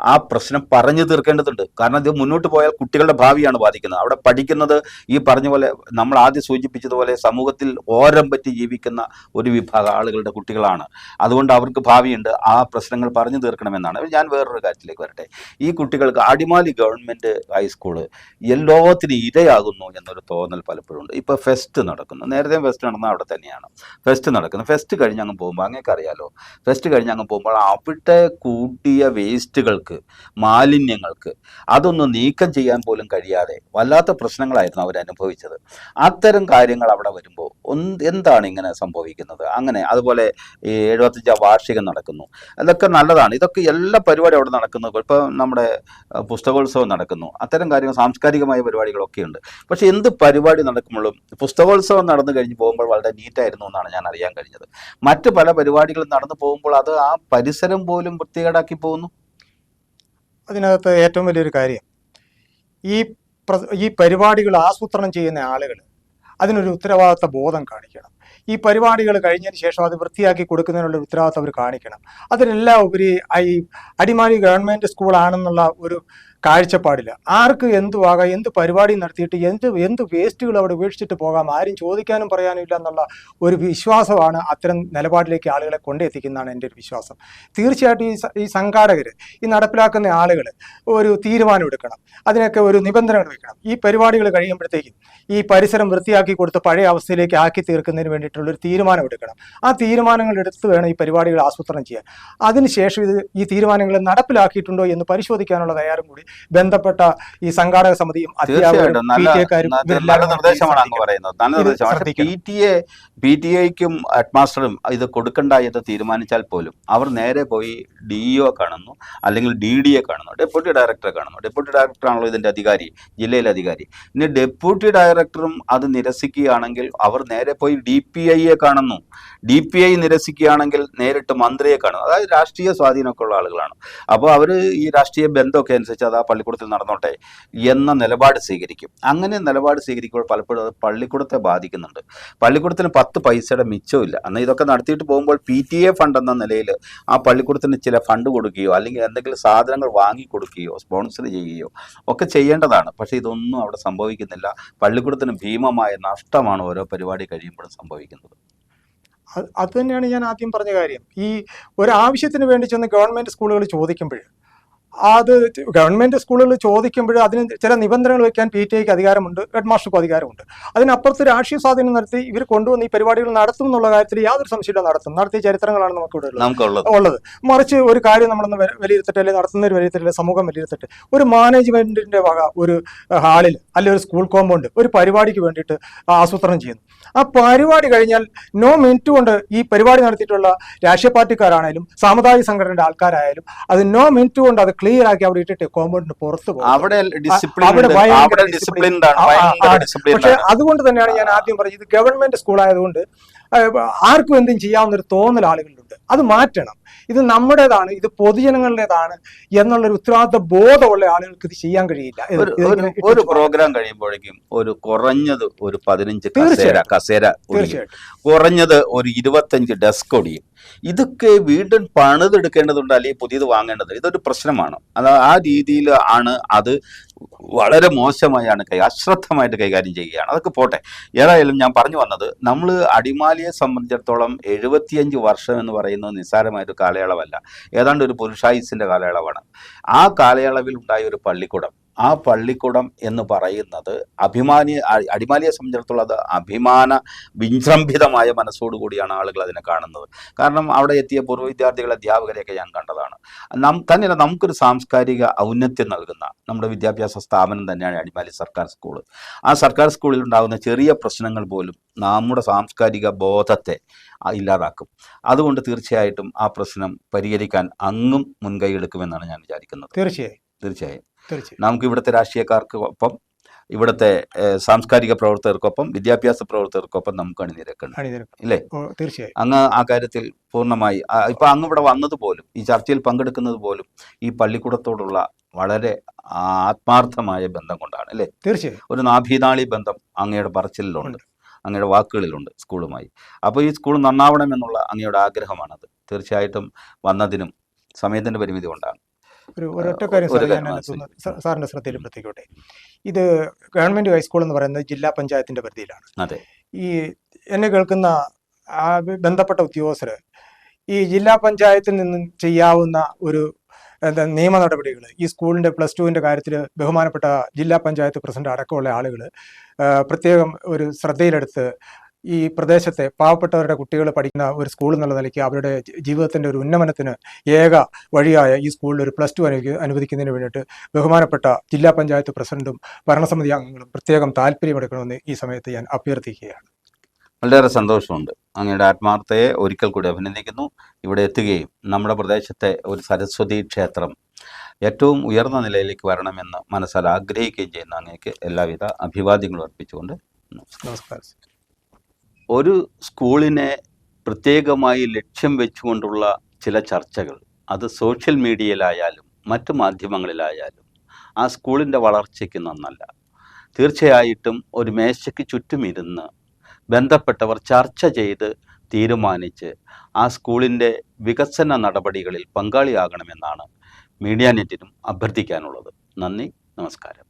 ആ പ്രശ്നം പറഞ്ഞു തീർക്കേണ്ടതുണ്ട്. കാരണം ഇത് മുന്നോട്ട് പോയാൽ കുട്ടികളുടെ ഭാവിയാണ് ബാധിക്കുന്നത്. അവിടെ പഠിക്കുന്നത് ഈ പറഞ്ഞ പോലെ നമ്മൾ ആദ്യം സൂചിപ്പിച്ചതുപോലെ സമൂഹത്തിൽ ഓരം പറ്റി ജീവിക്കുന്ന ഒരു വിഭാഗം ആളുകളുടെ കുട്ടികളാണ്. അതുകൊണ്ട് അവർക്ക് ഭാവിയുണ്ട്. ആ പ്രശ്നങ്ങൾ പറഞ്ഞു തീർക്കണമെന്നാണ്. ഞാൻ വേറൊരു കാര്യത്തിലേക്ക് വരട്ടെ. ഈ കുട്ടികൾക്ക് അടിമാലി ഗവൺമെൻറ് ഹൈസ്കൂള് എല്ലാത്തിനും ഇരയാകുന്നു എന്നൊരു തോന്നൽ പലപ്പോഴും ഉണ്ട്. ഇപ്പോൾ ഫെസ്റ്റ് നടക്കുന്നു, നേരത്തെ ഫെസ്റ്റ് നടന്ന അവിടെ തന്നെയാണ് ഫെസ്റ്റ് നടക്കുന്നത്. ഫെസ്റ്റ് കഴിഞ്ഞ് അങ്ങ് പോകുമ്പോൾ അങ്ങേക്ക് അറിയാലോ, ഫെസ്റ്റ് കഴിഞ്ഞ് അങ്ങ് പോകുമ്പോൾ അവിടെ കൂട്ടിയ വേസ്റ്റുകൾക്ക്, മാലിന്യങ്ങൾക്ക് അതൊന്നും നീക്കം ചെയ്യാൻ പോലും കഴിയാതെ വല്ലാത്ത പ്രശ്നങ്ങളായിരുന്നു അവരനുഭവിച്ചത്. അത്തരം കാര്യങ്ങൾ അവിടെ വരുമ്പോൾ എന്താണ് ഇങ്ങനെ സംഭവിക്കുന്നത്? അങ്ങനെ അതുപോലെ ഈ 75 വാർഷികം നടക്കുന്നു, അതൊക്കെ നല്ലതാണ്. ഇതൊക്കെ എല്ലാ പരിപാടിയും അവിടെ നടക്കുന്നത്. ഇപ്പോൾ നമ്മുടെ പുസ്തകോത്സവം നടക്കുന്നു, അത്തരം കാര്യങ്ങൾ, സാംസ്കാരികമായ പരിപാടികളൊക്കെ ഉണ്ട്. പക്ഷേ എന്ത് പരിപാടി നടക്കുമ്പോഴും പുസ്തകോത്സവം നടന്നു കഴിഞ്ഞ് പോകുമ്പോൾ വളരെ നീറ്റായിരുന്നു എന്നാണ് ഞാൻ അറിയാൻ കഴിഞ്ഞത്. മറ്റ് പല പരിപാടികളും നടന്നു പോകുമ്പോൾ അത് ആ പരിസരം പോലും വൃത്തികേടാക്കി പോകുന്നു. അതിനകത്ത് ഏറ്റവും വലിയൊരു കാര്യം, ഈ പരിപാടികൾ ആസൂത്രണം ചെയ്യുന്ന ആളുകൾ അതിനൊരു ഉത്തരവാദിത്ത ബോധം കാണിക്കണം. ഈ പരിപാടികൾ കഴിഞ്ഞതിന് ശേഷം അത് വൃത്തിയാക്കി കൊടുക്കുന്നതിനുള്ള ഉത്തരവാദിത്തം അവർ കാണിക്കണം. അതിനെല്ലാം ഉപരി ഈ അടിമാലി ഗവൺമെൻറ് സ്കൂളാണെന്നുള്ള ഒരു കാഴ്ചപ്പാടില്ല. ആർക്ക് എന്തുവാകാം, എന്ത് പരിപാടി നടത്തിയിട്ട് എന്ത് വേസ്റ്റുകൾ അവിടെ ഉപേക്ഷിച്ചിട്ട് പോകാം, ആരും ചോദിക്കാനും പറയാനും ഇല്ല എന്നുള്ള ഒരു വിശ്വാസമാണ് അത്തരം നിലപാടിലേക്ക് ആളുകളെ കൊണ്ടെത്തിക്കുന്നതാണ് എൻ്റെ ഒരു വിശ്വാസം. തീർച്ചയായിട്ടും ഈ സംഘാടകർ, ഈ നടപ്പിലാക്കുന്ന ആളുകൾ ഒരു തീരുമാനം എടുക്കണം, അതിനൊക്കെ ഒരു നിബന്ധനകൾ വെക്കണം. ഈ പരിപാടികൾ കഴിയുമ്പോഴത്തേക്കും ഈ പരിസരം വൃത്തിയാക്കി കൊടുത്ത് പഴയ അവസ്ഥയിലേക്ക് ആക്കി തീർക്കുന്നതിന് വേണ്ടിയിട്ടുള്ളൊരു തീരുമാനം എടുക്കണം. ആ തീരുമാനങ്ങൾ എടുത്ത് വേണം ഈ പരിപാടികൾ ആസൂത്രണം ചെയ്യാൻ. അതിനുശേഷം ഈ തീരുമാനങ്ങൾ നടപ്പിലാക്കിയിട്ടുണ്ടോ എന്ന് പരിശോധിക്കാനുള്ള തയ്യാറും കൂടി ബന്ധപ്പെട്ട ഈ സംഘാടക സമിതിയും അധ്യാപകരും നല്ല നിർദ്ദേശമാണ് അങ്ങ് പറയുന്നത്. നല്ല നിർദ്ദേശമാണ്. PTA-ക്കും ഹെഡ്മാസ്റ്ററും ഇത് കൊടുക്കണ്ട എന്ന് തീരുമാനിച്ചാൽ പോലും അവർ നേരെ പോയി DEO കാണുന്നു, അല്ലെങ്കിൽ DDയെ കാണുന്നു, ഡെപ്യൂട്ടി ഡയറക്ടറെ കാണുന്നു. ഡെപ്യൂട്ടി ഡയറക്ടറാണല്ലോ ഇതിൻ്റെ അധികാരി, ജില്ലയിലെ അധികാരി. ഇനി ഡെപ്യൂട്ടി ഡയറക്ടറും അത് നിരസിക്കുകയാണെങ്കിൽ അവർ നേരെ പോയി DPIയെ കാണുന്നു. DPI നിരസിക്കുകയാണെങ്കിൽ നേരിട്ട് മന്ത്രിയെ കാണുന്നു. അതായത് രാഷ്ട്രീയ സ്വാധീനമൊക്കെ ഉള്ള ആളുകളാണ്. അപ്പോൾ അവർ ഈ രാഷ്ട്രീയ ബന്ധമൊക്കെ അനുസരിച്ച് അത് ആ പള്ളിക്കൂടത്തിൽ നടന്നോട്ടെ എന്ന നിലപാട് സ്വീകരിക്കും. അങ്ങനെ നിലപാട് സ്വീകരിക്കുമ്പോൾ പലപ്പോഴും അത് പള്ളിക്കൂടത്തെ ബാധിക്കുന്നുണ്ട്. പള്ളിക്കൂടത്തിന് 10 പൈസയുടെ മിച്ചമില്ല. എന്നാൽ ഇതൊക്കെ നടത്തിയിട്ട് പോകുമ്പോൾ PTA ഫണ്ട് എന്ന നിലയിൽ ആ പള്ളിക്കൂടത്തിന് ചില ഫണ്ട് കൊടുക്കുകയോ അല്ലെങ്കിൽ എന്തെങ്കിലും സാധനങ്ങൾ വാങ്ങി കൊടുക്കുകയോ സ്പോൺസർ ചെയ്യുകയോ ഒക്കെ ചെയ്യേണ്ടതാണ്. പക്ഷേ ഇതൊന്നും അവിടെ സംഭവിക്കുന്നില്ല. പള്ളിക്കൂടത്തിന് ഭീമമായ നഷ്ടമാണ് ഓരോ പരിപാടി കഴിയുമ്പോഴും സംഭവിക്കുന്നത്. അത് തന്നെയാണ് ഞാൻ ആദ്യം പറഞ്ഞ കാര്യം. ഈ ഒരാവശ്യത്തിന് വേണ്ടി ചെന്ന് ഗവൺമെൻറ് സ്കൂളുകൾ ചോദിക്കുമ്പോൾ, അത് ഗവൺമെൻറ് സ്കൂളുകൾ ചോദിക്കുമ്പോൾ അതിന് ചില നിബന്ധനകൾ വയ്ക്കാൻ PTA-ക്ക് അധികാരമുണ്ട്, ഹെഡ് മാസ്റ്റർക്കും അധികാരമുണ്ട്. അതിനപ്പുറത്ത് രാഷ്ട്രീയ സ്വാധീനം നടത്തി ഇവർ കൊണ്ടുവന്ന് ഈ പരിപാടികൾ നടത്തും എന്നുള്ള കാര്യത്തിൽ യാതൊരു സംശയമില്ല, നടത്തിയ ചരിത്രങ്ങളാണ് നമുക്കിവിടെ ഉള്ളത്. മറിച്ച് ഒരു കാര്യം നമ്മളൊന്ന് വിലയിരുത്തട്ടെ, അല്ലെങ്കിൽ നടത്തുന്നവർ വിലയിരുത്തട്ടെ, സമൂഹം വിലയിരുത്തട്ടെ. ഒരു മാനേജ്മെന്റിന്റെ വക ഒരു ഹാളിൽ അല്ലെങ്കിൽ ഒരു സ്കൂൾ കോമ്പൗണ്ട് ഒരു പരിപാടിക്ക് വേണ്ടിയിട്ട് ആസൂത്രണം ചെയ്യുന്നു. ആ പരിപാടി കഴിഞ്ഞാൽ നോ മിനിറ്റ് കൊണ്ട് ഈ പരിപാടി നടത്തിയിട്ടുള്ള രാഷ്ട്രീയ പാർട്ടിക്കാരായാലും സാമുദായിക സംഘടനയുടെ ആൾക്കാരായാലും അത് നോ മിനിറ്റ് കൊണ്ട് അത് ക്ലിയർ ആക്കി അവിടെ ഇട്ടിട്ട് കോമ്പൗണ്ടിന് പുറത്ത് പോകും. പക്ഷെ അതുകൊണ്ട് തന്നെയാണ് ഞാൻ ആദ്യം പറഞ്ഞത്, ഗവൺമെന്റ് സ്കൂൾ ആയതുകൊണ്ട് ആർക്കും എന്തും ചെയ്യാവുന്നൊരു തോന്നൽ ആളുകളിലുണ്ട്. അത് മാറ്റണം. ഇത് നമ്മുടേതാണ്, ഇത് പൊതുജനങ്ങളുടേതാണ് എന്നുള്ളൊരു ഉത്തരവാദിത്ത ബോധമുള്ള ആളുകൾക്ക് ഇത് ചെയ്യാൻ കഴിയില്ല. ഒരു പ്രോഗ്രാം കഴിയുമ്പോഴേക്കും കുറഞ്ഞത് ഒരു 15 കസേര, കുറഞ്ഞത് ഒരു 25 ഡെസ്ക് ഒടിയും. ഇതൊക്കെ വീണ്ടും പണിതെടുക്കേണ്ടതുണ്ട്, അല്ലെങ്കിൽ പുതിയത് വാങ്ങേണ്ടത്. ഇതൊരു പ്രശ്നമാണ്. അത് ആ രീതിയിൽ ആണ് അത് വളരെ മോശമായാണ് അശ്രദ്ധമായിട്ട് കൈകാര്യം ചെയ്യുകയാണ്. അതൊക്കെ പോട്ടെ. ഏതായാലും ഞാൻ പറഞ്ഞു വന്നത്, നമ്മൾ അടിമാലിയെ സംബന്ധിച്ചിടത്തോളം 75 വർഷം എന്ന് പറയുന്നത് നിസ്സാരമായൊരു കാലയളവല്ല. ഏതാണ്ട് ഒരു പുരുഷായുസിൻ്റെ കാലയളവാണ്. ആ കാലയളവിൽ ഉണ്ടായ ഒരു പള്ളിക്കൂടം ആ പള്ളിക്കൂടം എന്ന് പറയുന്നത് അടിമാലിയെ സംബന്ധിച്ചിടത്തോളം അത് അഭിമാന വിജൃംഭിതമായ മനസ്സോടുകൂടിയാണ് ആളുകൾ അതിനെ കാണുന്നത്. കാരണം അവിടെ എത്തിയ പൂർവ്വ വിദ്യാർത്ഥികൾ, അധ്യാപകരെയൊക്കെ ഞാൻ കണ്ടതാണ്. തന്നെയല്ല, നമുക്കൊരു സാംസ്കാരിക ഔന്നത്യം നൽകുന്ന നമ്മുടെ വിദ്യാഭ്യാസ സ്ഥാപനം തന്നെയാണ് അടിമാലി സർക്കാർ സ്കൂൾ. ആ സർക്കാർ സ്കൂളിൽ ഉണ്ടാകുന്ന ചെറിയ പ്രശ്നങ്ങൾ പോലും നമ്മുടെ സാംസ്കാരിക ബോധത്തെ ഇല്ലാതാക്കും. അതുകൊണ്ട് തീർച്ചയായിട്ടും ആ പ്രശ്നം പരിഹരിക്കാൻ അങ്ങും മുൻകൈ എടുക്കുമെന്നാണ് ഞാൻ വിചാരിക്കുന്നത്. തീർച്ചയായും നമുക്ക് ഇവിടുത്തെ രാഷ്ട്രീയക്കാർക്കൊപ്പം, ഇവിടുത്തെ സാംസ്കാരിക പ്രവർത്തകർക്കൊപ്പം, വിദ്യാഭ്യാസ പ്രവർത്തകർക്കൊപ്പം നമുക്ക് അണിനിരക്കണം, ഇല്ലേ? തീർച്ചയായും അങ്ങ് ആ കാര്യത്തിൽ പൂർണ്ണമായി ഇപ്പൊ അങ്ങ് ഇവിടെ വന്നത് പോലും, ഈ ചർച്ചയിൽ പങ്കെടുക്കുന്നത് പോലും ഈ പള്ളിക്കൂടത്തോടുള്ള വളരെ ആത്മാർത്ഥമായ ബന്ധം കൊണ്ടാണ്, അല്ലേ? തീർച്ചയായും ഒരു നാഭീനാളി ബന്ധം അങ്ങയുടെ പറച്ചിലുണ്ട്, അങ്ങയുടെ വാക്കുകളിലുണ്ട് സ്കൂളുമായി. അപ്പോൾ ഈ സ്കൂൾ നന്നാവണമെന്നുള്ള അങ്ങയുടെ ആഗ്രഹമാണത്. തീർച്ചയായിട്ടും വന്നതിനും സമയത്തിന്റെ പരിമിതി കൊണ്ടാണ്. ഒരൊറ്റ കാര്യം സാറിന്റെ ശ്രദ്ധയിൽപ്പെടുത്തിക്കോട്ടെ. ഇത് ഗവൺമെന്റ് ഹൈസ്കൂൾ എന്ന് പറയുന്നത് ജില്ലാ പഞ്ചായത്തിന്റെ പരിധിയിലാണ്. അതെ. ഈ എന്നെ കേൾക്കുന്ന ബന്ധപ്പെട്ട ഉദ്യോഗസ്ഥര് ഈ ജില്ലാ പഞ്ചായത്തിൽ നിന്നും ചെയ്യാവുന്ന ഒരു നിയമ നടപടികൾ ഈ സ്കൂളിന്റെ +2 കാര്യത്തിൽ ബഹുമാനപ്പെട്ട ജില്ലാ പഞ്ചായത്ത് പ്രസിഡന്റ് അടക്കമുള്ള ആളുകൾ പ്രത്യേകം ഒരു ശ്രദ്ധയിലെടുത്ത് ഈ പ്രദേശത്തെ പാവപ്പെട്ടവരുടെ കുട്ടികൾ പഠിക്കുന്ന ഒരു സ്കൂൾ എന്നുള്ള നിലയ്ക്ക് അവരുടെ ജീവിതത്തിൻ്റെ ഒരു ഉന്നമനത്തിന് ഏക വഴിയായ ഈ സ്കൂളിൽ ഒരു +2 അനുവദിക്കുന്നതിന് വേണ്ടിയിട്ട് ബഹുമാനപ്പെട്ട ജില്ലാ പഞ്ചായത്ത് പ്രസിഡന്റും ഭരണസമിതി അംഗങ്ങളും പ്രത്യേകം താല്പര്യമെടുക്കണമെന്ന് ഈ സമയത്ത് ഞാൻ അഭ്യർത്ഥിക്കുകയാണ്. വളരെ സന്തോഷമുണ്ട്. അങ്ങയുടെ ആത്മാർത്ഥയെ ഒരിക്കൽ കൂടി അഭിനന്ദിക്കുന്നു. ഇവിടെ എത്തുകയും നമ്മുടെ പ്രദേശത്തെ ഒരു സരസ്വതി ക്ഷേത്രം ഏറ്റവും ഉയർന്ന നിലയിലേക്ക് വരണമെന്ന് മനസ്സാൽ ആഗ്രഹിക്കുകയും ചെയ്യുന്ന അങ്ങേക്ക് എല്ലാവിധ അഭിവാദ്യങ്ങളും അർപ്പിച്ചുകൊണ്ട് നമസ്കാരം. ഒരു സ്കൂളിനെ പ്രത്യേകമായി ലക്ഷ്യം വെച്ചുകൊണ്ടുള്ള ചില ചർച്ചകൾ, അത് സോഷ്യൽ മീഡിയയിലായാലും മറ്റു മാധ്യമങ്ങളിലായാലും ആ സ്കൂളിൻ്റെ വളർച്ചയ്ക്ക് നന്നല്ല. തീർച്ചയായിട്ടും ഒരു മേശയ്ക്ക് ചുറ്റുമിരുന്ന് ബന്ധപ്പെട്ടവർ ചർച്ച ചെയ്ത് തീരുമാനിച്ച് ആ സ്കൂളിൻ്റെ വികസന നടപടികളിൽ പങ്കാളിയാകണമെന്നാണ് മീഡിയ നെറ്റിനും അഭ്യർത്ഥിക്കാനുള്ളത്. നന്ദി, നമസ്കാരം.